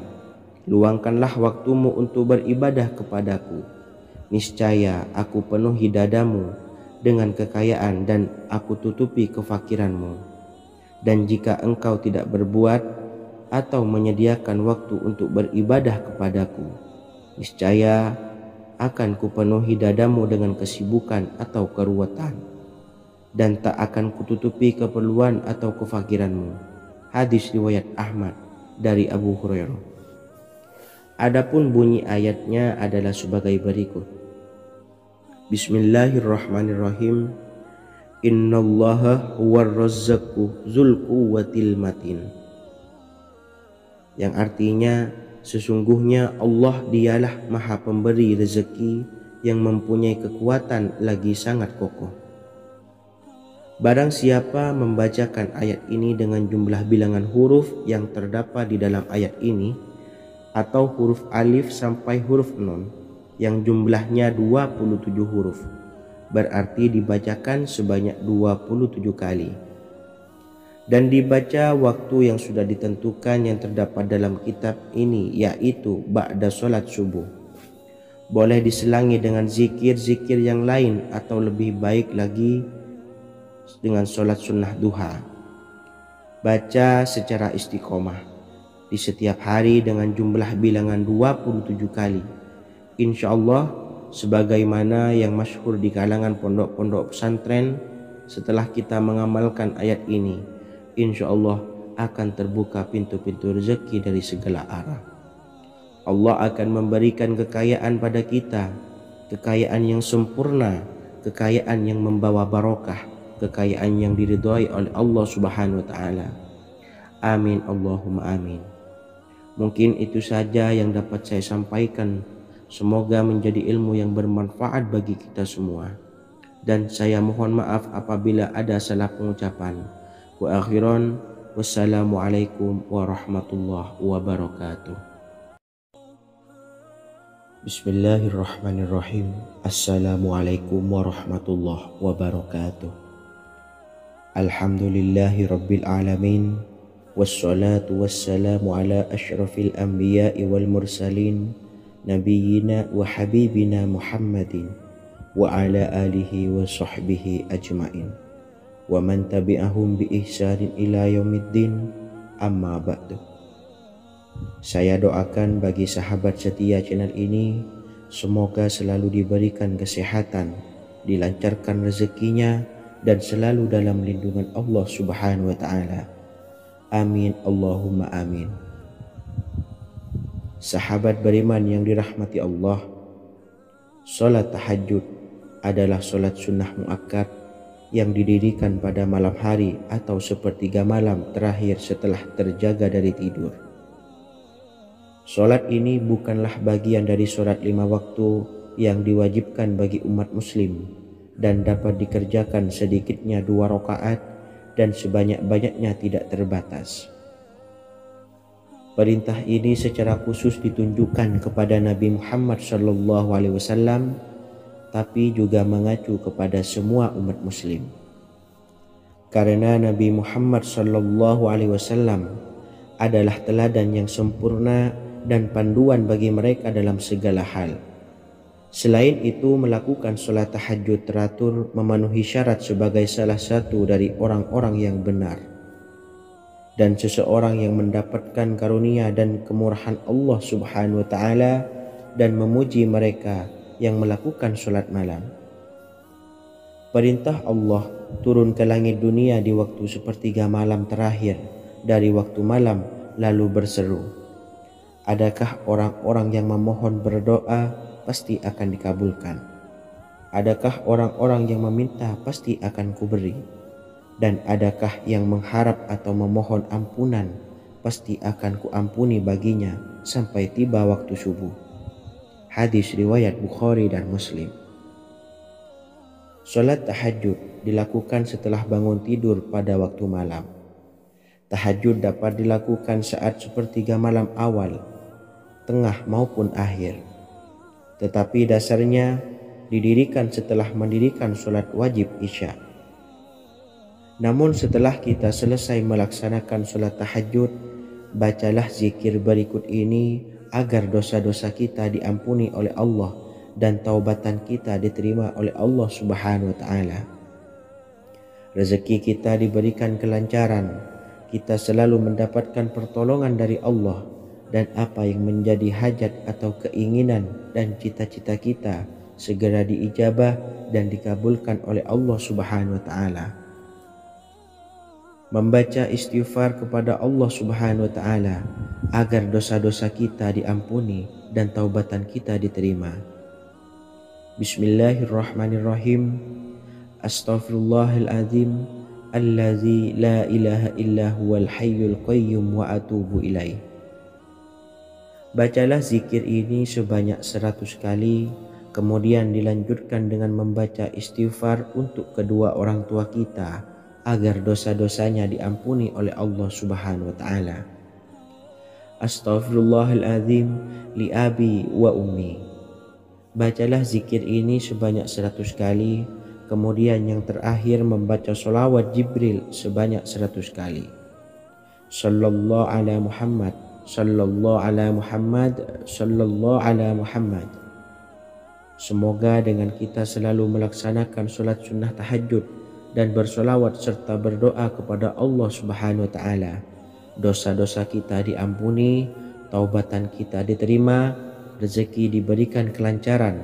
luangkanlah waktumu untuk beribadah kepadaku. Niscaya aku penuhi dadamu dengan kekayaan dan aku tutupi kefakiranmu. Dan jika engkau tidak berbuat atau menyediakan waktu untuk beribadah kepadaku, niscaya akan kupenuhi dadamu dengan kesibukan atau keruwetan, dan tak akan kututupi keperluan atau kefakiranmu." Hadis riwayat Ahmad dari Abu Hurairah. Adapun bunyi ayatnya adalah sebagai berikut. Bismillahirrahmanirrahim. Innallaha huwar razzaqu dzul quwwatil matin. Yang artinya, sesungguhnya Allah dialah Maha Pemberi rezeki yang mempunyai kekuatan lagi sangat kokoh. Barang siapa membacakan ayat ini dengan jumlah bilangan huruf yang terdapat di dalam ayat ini, atau huruf alif sampai huruf nun yang jumlahnya 27 huruf, berarti dibacakan sebanyak 27 kali, dan dibaca waktu yang sudah ditentukan yang terdapat dalam kitab ini, yaitu ba'da sholat subuh. Boleh diselangi dengan zikir-zikir yang lain atau lebih baik lagi dengan sholat sunnah duha. Baca secara istiqomah di setiap hari dengan jumlah bilangan 27 kali. Insya Allah, sebagaimana yang masyhur di kalangan pondok-pondok pesantren, setelah kita mengamalkan ayat ini, insya Allah akan terbuka pintu-pintu rezeki dari segala arah. Allah akan memberikan kekayaan pada kita, kekayaan yang sempurna, kekayaan yang membawa barokah, kekayaan yang diridhai oleh Allah Subhanahu wa taala. Amin Allahumma amin. Mungkin itu saja yang dapat saya sampaikan. Semoga menjadi ilmu yang bermanfaat bagi kita semua. Dan saya mohon maaf apabila ada salah pengucapan. Wa akhiran, wassalamualaikum warahmatullahi wabarakatuh. Bismillahirrahmanirrahim. Assalamualaikum warahmatullahi wabarakatuh. Alhamdulillahi rabbil alamin. Wassalatu wassalamu ala ashrafil anbiya'i wal mursalin, nabiyyina wa habibina Muhammadin wa ala alihi wa sahbihi ajmain wa man tabi'ahum bi ihsanin ila yaumiddin, amma ba'du. Saya doakan bagi sahabat setia channel ini, semoga selalu diberikan kesehatan, dilancarkan rezekinya, dan selalu dalam lindungan Allah Subhanahu wa taala. Amin Allahumma amin. Sahabat beriman yang dirahmati Allah, salat tahajud adalah salat sunnah muakkad yang didirikan pada malam hari atau sepertiga malam terakhir setelah terjaga dari tidur. Salat ini bukanlah bagian dari salat 5 waktu yang diwajibkan bagi umat muslim dan dapat dikerjakan sedikitnya 2 rakaat dan sebanyak-banyaknya tidak terbatas. Perintah ini secara khusus ditunjukkan kepada Nabi Muhammad SAW, tapi juga mengacu kepada semua umat muslim. Karena Nabi Muhammad SAW adalah teladan yang sempurna dan panduan bagi mereka dalam segala hal. Selain itu, melakukan sholat tahajud teratur memenuhi syarat sebagai salah satu dari orang-orang yang benar. Dan seseorang yang mendapatkan karunia dan kemurahan Allah Subhanahu wa taala dan memuji mereka yang melakukan sholat malam. Perintah Allah turun ke langit dunia di waktu sepertiga malam terakhir dari waktu malam lalu berseru, adakah orang-orang yang memohon berdoa pasti akan dikabulkan? Adakah orang-orang yang meminta pasti akan kuberi? Dan adakah yang mengharap atau memohon ampunan pasti akan kuampuni baginya sampai tiba waktu subuh. Hadis riwayat Bukhari dan Muslim. Salat tahajud dilakukan setelah bangun tidur pada waktu malam. Tahajud dapat dilakukan saat sepertiga malam awal, tengah maupun akhir. Tetapi dasarnya didirikan setelah mendirikan sholat wajib isya. Namun setelah kita selesai melaksanakan sholat tahajud, bacalah zikir berikut ini agar dosa-dosa kita diampuni oleh Allah dan taubatan kita diterima oleh Allah Subhanahu wa taala. Rezeki kita diberikan kelancaran, kita selalu mendapatkan pertolongan dari Allah, dan apa yang menjadi hajat atau keinginan dan cita-cita kita segera diijabah dan dikabulkan oleh Allah Subhanahu wa taala. Membaca istighfar kepada Allah Subhanahu wa taala agar dosa-dosa kita diampuni dan taubatan kita diterima. Bismillahirrahmanirrahim. Astaghfirullahaladzim allazi la ilaha illa huwal hayyul qayyum wa atubu ilaih. Bacalah zikir ini sebanyak 100 kali, kemudian dilanjutkan dengan membaca istighfar untuk kedua orang tua kita agar dosa-dosanya diampuni oleh Allah Subhanahu wa taala. Astaghfirullahaladzim li abi wa ummi. Bacalah zikir ini sebanyak 100 kali, kemudian yang terakhir membaca sholawat Jibril sebanyak 100 kali. Sallallahu ala Muhammad, sallallahu ala Muhammad, sallallahu ala Muhammad. Semoga dengan kita selalu melaksanakan sholat sunnah tahajud dan bersolawat serta berdoa kepada Allah Subhanahu wa taala, dosa-dosa kita diampuni, taubatan kita diterima, rezeki diberikan kelancaran,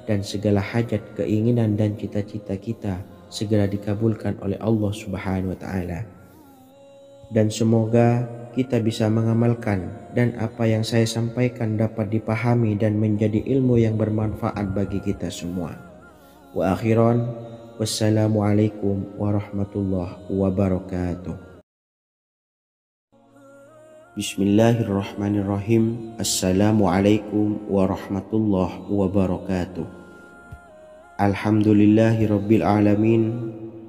dan segala hajat, keinginan dan cita-cita kita segera dikabulkan oleh Allah Subhanahu wa taala. dan semoga kita bisa mengamalkan dan apa yang saya sampaikan dapat dipahami dan menjadi ilmu yang bermanfaat bagi kita semua. Wa akhiran, wassalamualaikum warahmatullahi wabarakatuh. Bismillahirrahmanirrahim. Assalamualaikum warahmatullahi wabarakatuh. Alhamdulillahi rabbil alamin.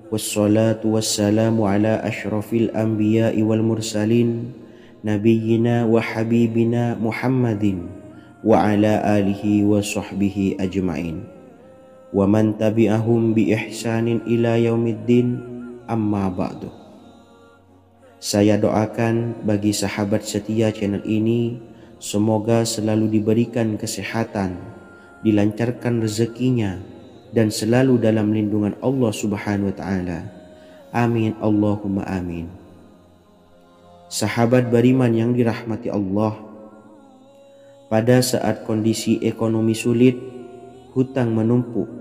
Wassalatu wassalamu ala ashrafil anbiya'i wal mursalin, nabiyyina wa habibina Muhammadin wa ala alihi wa sahbihi ajma'in, wa man tabi'ahum bi ihsanin ila yaumiddin, amma ba'du. Saya doakan bagi sahabat setia channel ini, semoga selalu diberikan kesehatan, dilancarkan rezekinya, dan selalu dalam lindungan Allah Subhanahu wa Ta'ala. Amin Allahumma amin. Sahabat beriman yang dirahmati Allah, pada saat kondisi ekonomi sulit, hutang menumpuk,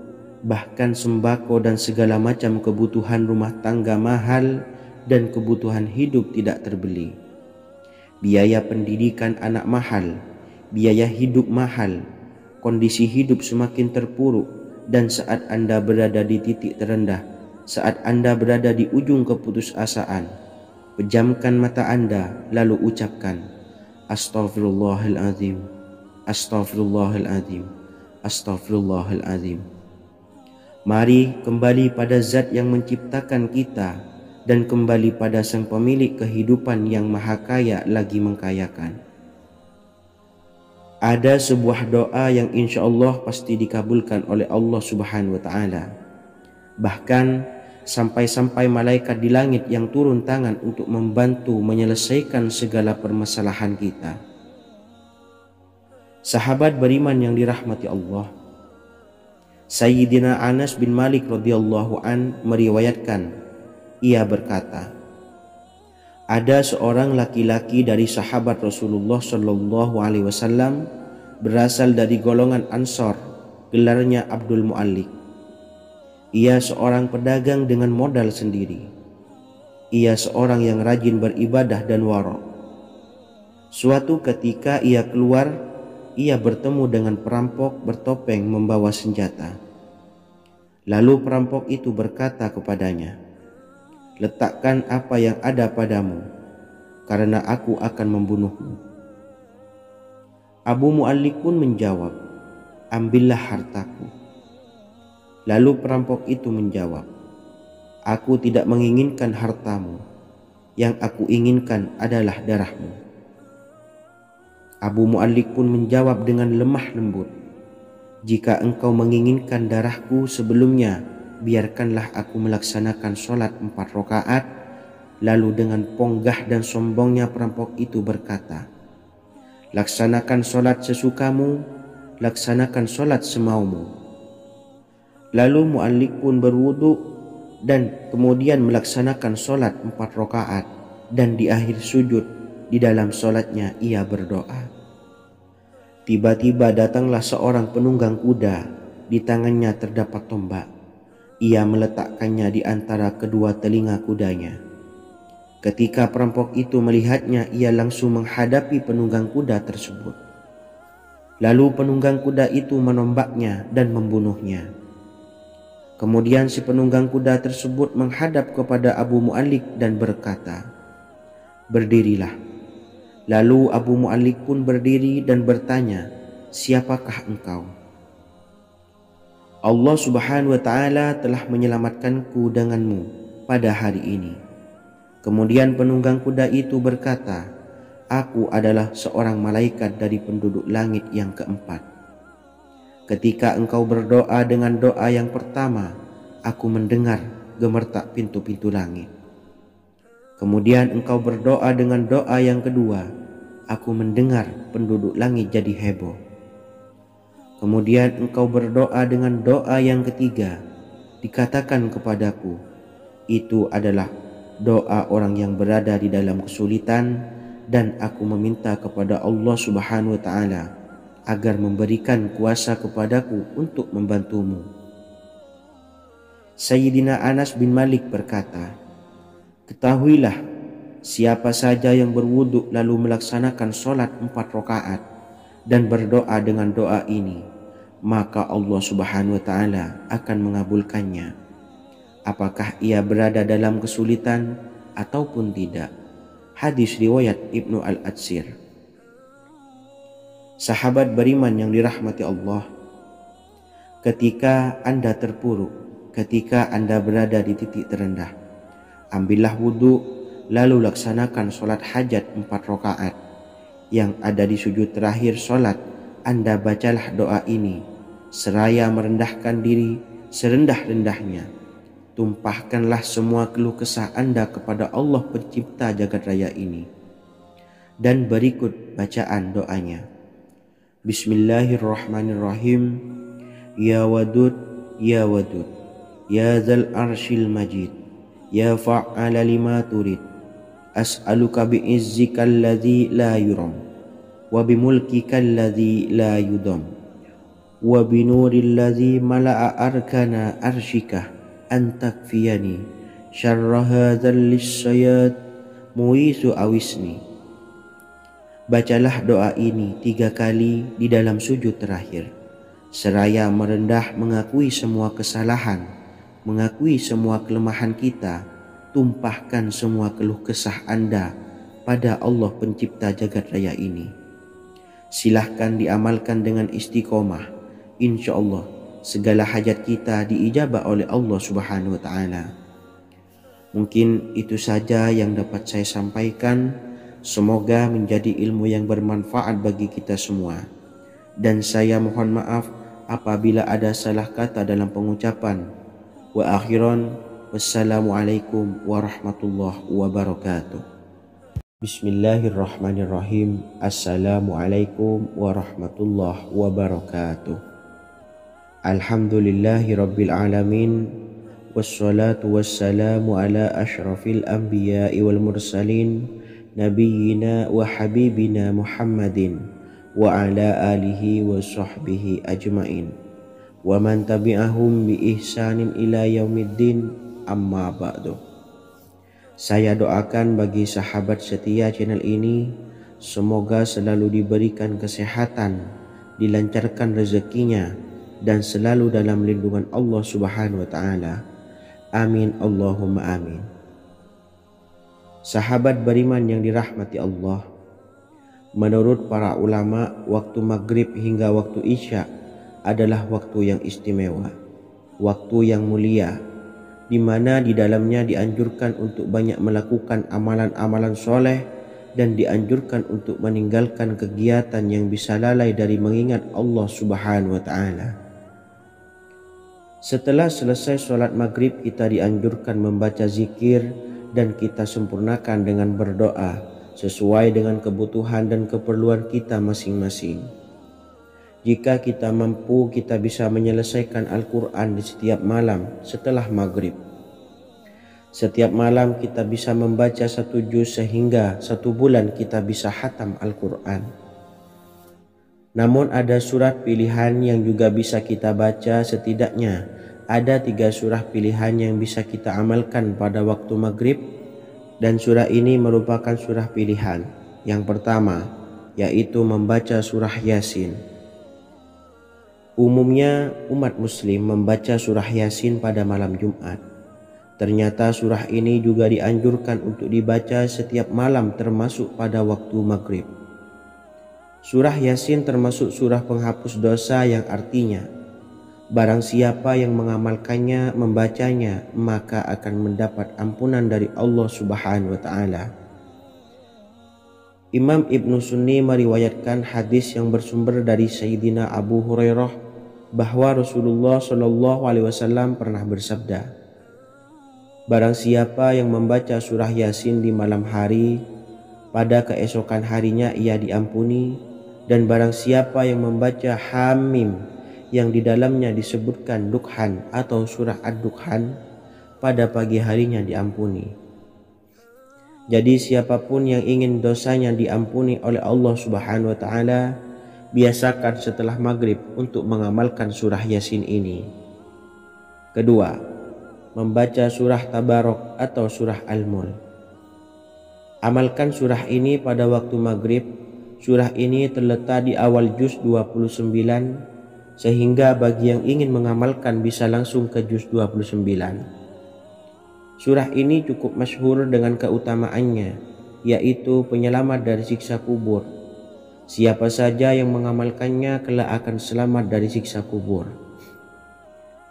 bahkan sembako dan segala macam kebutuhan rumah tangga mahal dan kebutuhan hidup tidak terbeli. Biaya pendidikan anak mahal, biaya hidup mahal, kondisi hidup semakin terpuruk, dan saat Anda berada di titik terendah, saat Anda berada di ujung keputusasaan, pejamkan mata Anda lalu ucapkan, Astaghfirullahaladzim, Astaghfirullahaladzim, Astaghfirullahaladzim. Mari kembali pada Zat yang menciptakan kita dan kembali pada Sang Pemilik kehidupan yang maha kaya lagi mengkayakan. Ada sebuah doa yang insya Allah pasti dikabulkan oleh Allah Subhanahu wa Ta'ala. Bahkan sampai-sampai malaikat di langit yang turun tangan untuk membantu menyelesaikan segala permasalahan kita. Sahabat beriman yang dirahmati Allah, Sayyidina Anas bin Malik radhiyallahu an meriwayatkan, ia berkata, ada seorang laki-laki dari sahabat Rasulullah Shallallahu Alaihi Wasallam berasal dari golongan Ansor, gelarnya Abdul Mu'allik. Ia seorang pedagang dengan modal sendiri. Ia seorang yang rajin beribadah dan wara'. Suatu ketika ia keluar, ia bertemu dengan perampok bertopeng membawa senjata. Lalu perampok itu berkata kepadanya, letakkan apa yang ada padamu, karena aku akan membunuhmu. Abu Mu'allik pun menjawab, ambillah hartaku. Lalu perampok itu menjawab, aku tidak menginginkan hartamu, yang aku inginkan adalah darahmu. Abu Mu'allik pun menjawab dengan lemah lembut, jika engkau menginginkan darahku sebelumnya, biarkanlah aku melaksanakan sholat 4 rakaat. Lalu dengan ponggah dan sombongnya perampok itu berkata, laksanakan sholat sesukamu, laksanakan sholat semaumu. Lalu Mu'allik pun berwudu dan kemudian melaksanakan sholat 4 rakaat, dan di akhir sujud di dalam sholatnya ia berdoa. Tiba-tiba datanglah seorang penunggang kuda, di tangannya terdapat tombak. Ia meletakkannya di antara kedua telinga kudanya. Ketika perampok itu melihatnya, ia langsung menghadapi penunggang kuda tersebut. Lalu penunggang kuda itu menombaknya dan membunuhnya. Kemudian si penunggang kuda tersebut menghadap kepada Abu Mu'allik dan berkata, berdirilah. Lalu Abu Mu'allik pun berdiri dan bertanya, siapakah engkau? Allah Subhanahu wa Ta'ala telah menyelamatkanku denganmu pada hari ini. Kemudian penunggang kuda itu berkata, aku adalah seorang malaikat dari penduduk langit yang keempat. Ketika engkau berdoa dengan doa yang pertama, aku mendengar gemertak pintu-pintu langit. Kemudian engkau berdoa dengan doa yang kedua, aku mendengar penduduk langit jadi heboh. Kemudian engkau berdoa dengan doa yang ketiga, dikatakan kepadaku, itu adalah doa orang yang berada di dalam kesulitan, dan aku meminta kepada Allah Subhanahu wa Ta'ala agar memberikan kuasa kepadaku untuk membantumu. Sayyidina Anas bin Malik berkata, ketahuilah siapa saja yang berwudu lalu melaksanakan sholat 4 rakaat dan berdoa dengan doa ini, maka Allah Subhanahu wa Ta'ala akan mengabulkannya, apakah ia berada dalam kesulitan ataupun tidak. Hadis riwayat Ibnu Al-Atsir. Sahabat beriman yang dirahmati Allah, ketika Anda terpuruk, ketika Anda berada di titik terendah, ambillah wudhu, lalu laksanakan sholat hajat 4 rakaat. Yang ada di sujud terakhir sholat, Anda bacalah doa ini, seraya merendahkan diri serendah-rendahnya. Tumpahkanlah semua keluh kesah Anda kepada Allah pencipta jagat raya ini. Dan berikut bacaan doanya. Bismillahirrahmanirrahim. Ya Wadud, Ya Wadud, Ya Dzal Arsyil Majid, Ya Fa'ala lima turid, as'aluka bi'izzika alladzi la yuram, wa bimulkika alladzi la yudam, wa binuril ladzi mala'a arkana arsyika, antakfiyani syarra hadzal lisyayad muisu awisni. Bacalah doa ini 3 kali di dalam sujud terakhir, seraya merendah mengakui semua kesalahan, mengakui semua kelemahan kita. Tumpahkan semua keluh kesah Anda pada Allah pencipta jagat raya ini. Silahkan diamalkan dengan istiqomah. Insya Allah segala hajat kita diijabah oleh Allah Subhanahu wa Ta'ala. Mungkin itu saja yang dapat saya sampaikan. Semoga menjadi ilmu yang bermanfaat bagi kita semua. Dan saya mohon maaf apabila ada salah kata dalam pengucapan. Wa akhiran, wassalamualaikum warahmatullahi wabarakatuh. Bismillahirrahmanirrahim. Assalamualaikum warahmatullahi wabarakatuh. Alhamdulillahi rabbil alamin, wassalatu wassalamu ala ashrafil anbiya'i wal mursalin, nabiyyina wa habibina Muhammadin wa ala alihi wa sahbihi ajmain, wa man tabi'ahum bi ihsanin ila yaumiddin, amma ba'du. Saya doakan bagi sahabat setia channel ini, semoga selalu diberikan kesehatan, dilancarkan rezekinya, dan selalu dalam lindungan Allah Subhanahu wa Ta'ala. Amin Allahumma amin. Sahabat beriman yang dirahmati Allah, menurut para ulama, waktu maghrib hingga waktu isya adalah waktu yang istimewa, waktu yang mulia, di mana di dalamnya dianjurkan untuk banyak melakukan amalan-amalan soleh dan dianjurkan untuk meninggalkan kegiatan yang bisa lalai dari mengingat Allah Subhanahu wa Ta'ala. Setelah selesai sholat maghrib, kita dianjurkan membaca zikir dan kita sempurnakan dengan berdoa sesuai dengan kebutuhan dan keperluan kita masing-masing. Jika kita mampu, kita bisa menyelesaikan Al-Quran di setiap malam setelah maghrib. Setiap malam kita bisa membaca 1 juz sehingga 1 bulan kita bisa khatam Al-Quran. Namun ada surat pilihan yang juga bisa kita baca. Setidaknya ada 3 surah pilihan yang bisa kita amalkan pada waktu maghrib, dan surah ini merupakan surah pilihan. Yang pertama yaitu membaca surah Yasin. Umumnya umat muslim membaca surah Yasin pada malam Jumat. Ternyata surah ini juga dianjurkan untuk dibaca setiap malam termasuk pada waktu maghrib. Surah Yasin termasuk surah penghapus dosa yang artinya barang siapa yang mengamalkannya, membacanya, maka akan mendapat ampunan dari Allah Subhanahu wa Ta'ala. Imam Ibnu Sunni meriwayatkan hadis yang bersumber dari Sayyidina Abu Hurairah bahwa Rasulullah SAW pernah bersabda, barang siapa yang membaca surah Yasin di malam hari, pada keesokan harinya ia diampuni, dan barang siapa yang membaca Hamim yang di dalamnya disebutkan Dukhan atau surah Ad-Dukhan, pada pagi harinya diampuni. Jadi siapapun yang ingin dosanya diampuni oleh Allah Subhanahu wa Ta'ala, biasakan setelah maghrib untuk mengamalkan surah Yasin ini. Kedua, membaca surah Tabarok atau surah Al-Mulk. Amalkan surah ini pada waktu maghrib. Surah ini terletak di awal juz 29, sehingga bagi yang ingin mengamalkan bisa langsung ke juz 29. Surah ini cukup masyhur dengan keutamaannya, yaitu penyelamat dari siksa kubur. Siapa saja yang mengamalkannya kelak akan selamat dari siksa kubur.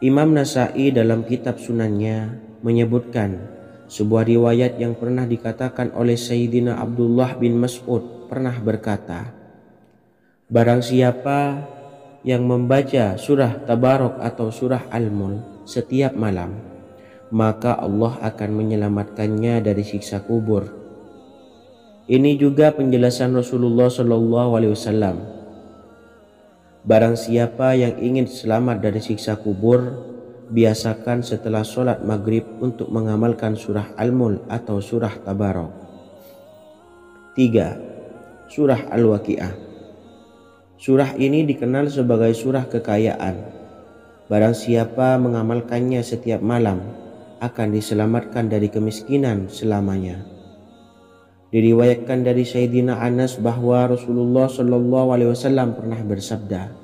Imam Nasa'i dalam kitab Sunannya menyebutkan sebuah riwayat yang pernah dikatakan oleh Sayyidina Abdullah bin Mas'ud pernah berkata, barang siapa yang membaca surah Tabarok atau surah Al-Mulk setiap malam, maka Allah akan menyelamatkannya dari siksa kubur. Ini juga penjelasan Rasulullah SAW. Barang siapa yang ingin selamat dari siksa kubur, biasakan setelah sholat maghrib untuk mengamalkan surah Al-Mulk atau surah Tabarok. 3. Surah Al-Waqiah. Surah ini dikenal sebagai surah kekayaan. Barang siapa mengamalkannya setiap malam akan diselamatkan dari kemiskinan selamanya. Diriwayatkan dari Sayyidina Anas bahwa Rasulullah SAW pernah bersabda,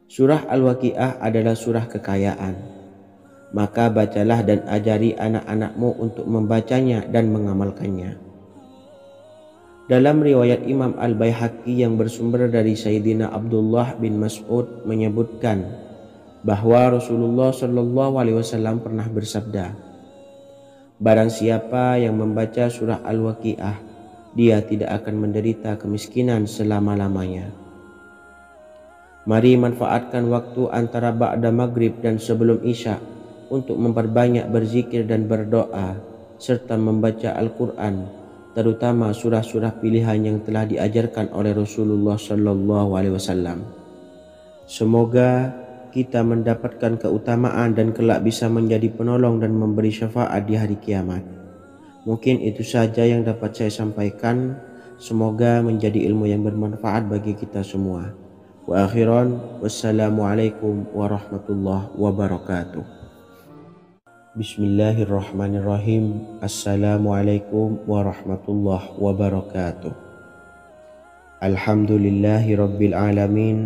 surah Al-Waqiah adalah surah kekayaan. Maka bacalah dan ajari anak-anakmu untuk membacanya dan mengamalkannya. Dalam riwayat Imam Al-Baihaqi yang bersumber dari Sayyidina Abdullah bin Mas'ud menyebutkan bahwa Rasulullah SAW pernah bersabda, barang siapa yang membaca surah Al-Waqiah, dia tidak akan menderita kemiskinan selama-lamanya. Mari manfaatkan waktu antara ba'da maghrib dan sebelum isya untuk memperbanyak berzikir dan berdoa serta membaca Al-Quran, terutama surah-surah pilihan yang telah diajarkan oleh Rasulullah SAW. Semoga kita mendapatkan keutamaan dan kelak bisa menjadi penolong dan memberi syafaat di hari kiamat. Mungkin itu saja yang dapat saya sampaikan. Semoga menjadi ilmu yang bermanfaat bagi kita semua. Wa akhiran, wassalamualaikum warahmatullahi wabarakatuh. Bismillahirrahmanirrahim. Assalamualaikum warahmatullahi wabarakatuh. Alhamdulillahi rabbil alamin.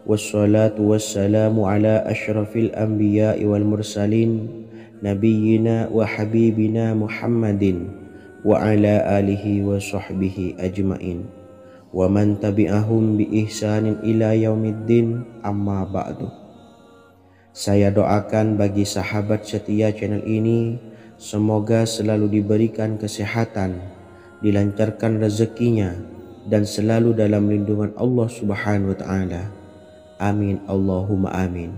Wassalatu wassalamu ala ashrafil anbiya'i wal mursalin, nabiyyina wa habibina Muhammadin wa ala alihi wa sahbihi ajmain, wa man tabi'ahum bi ihsanin ila yaumiddin, amma ba'du. Saya doakan bagi sahabat setia channel ini, semoga selalu diberikan kesehatan, dilancarkan rezekinya, dan selalu dalam lindungan Allah Subhanahu wa Ta'ala. Amin Allahumma amin.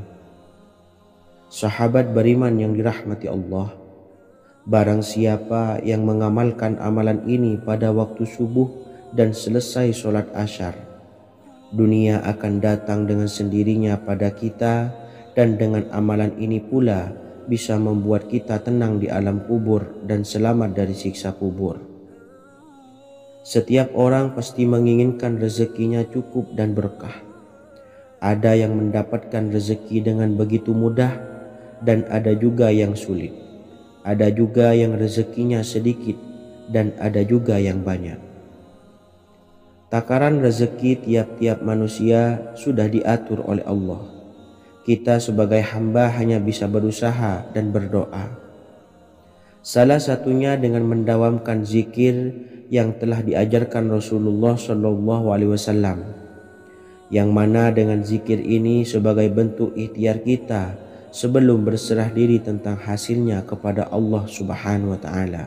Sahabat beriman yang dirahmati Allah, barang siapa yang mengamalkan amalan ini pada waktu subuh dan selesai sholat asyar, dunia akan datang dengan sendirinya pada kita, dan dengan amalan ini pula bisa membuat kita tenang di alam kubur dan selamat dari siksa kubur. Setiap orang pasti menginginkan rezekinya cukup dan berkah. Ada yang mendapatkan rezeki dengan begitu mudah dan ada juga yang sulit. Ada juga yang rezekinya sedikit dan ada juga yang banyak. Takaran rezeki tiap-tiap manusia sudah diatur oleh Allah. Kita sebagai hamba hanya bisa berusaha dan berdoa. Salah satunya dengan mendawamkan zikir yang telah diajarkan Rasulullah SAW, yang mana dengan zikir ini sebagai bentuk ikhtiar kita sebelum berserah diri tentang hasilnya kepada Allah Subhanahu wa Ta'ala.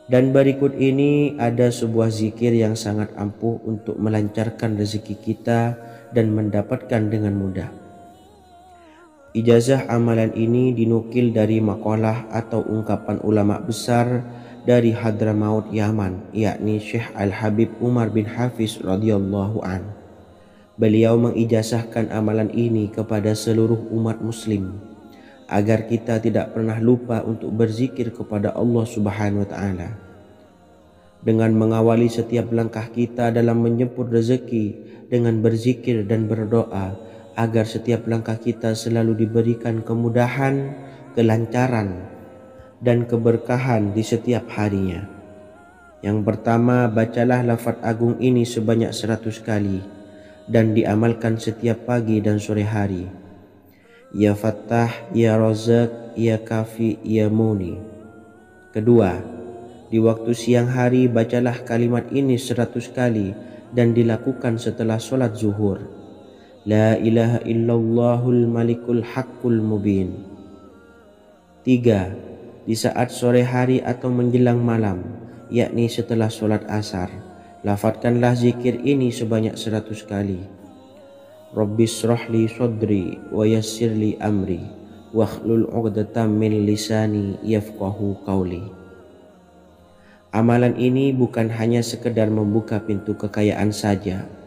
Dan berikut ini ada sebuah zikir yang sangat ampuh untuk melancarkan rezeki kita dan mendapatkan dengan mudah. Ijazah amalan ini dinukil dari makalah atau ungkapan ulama besar dari Hadramaut Yaman, yakni Syekh Al-Habib Umar bin Hafiz radhiyallahu an. Beliau mengijazahkan amalan ini kepada seluruh umat muslim agar kita tidak pernah lupa untuk berzikir kepada Allah Subhanahu wa Ta'ala. Dengan mengawali setiap langkah kita dalam menjemput rezeki dengan berzikir dan berdoa agar setiap langkah kita selalu diberikan kemudahan, kelancaran, dan keberkahan di setiap harinya. Yang pertama, bacalah lafaz agung ini sebanyak 100 kali dan diamalkan setiap pagi dan sore hari. Ya Fattah, Ya Razak, Ya Kafi, Ya Muni. Kedua, di waktu siang hari bacalah kalimat ini 100 kali dan dilakukan setelah sholat zuhur. La ilaha illallahul malikul haqqul mubin. 3. Di saat sore hari atau menjelang malam, yakni setelah sholat asar, lafadzkanlah zikir ini sebanyak 100 kali. Rabbis shrahli sodri wa yassirli amri wakhlul 'uqdatam min lisani yafqahu qawli. Amalan ini bukan hanya sekedar membuka pintu kekayaan saja,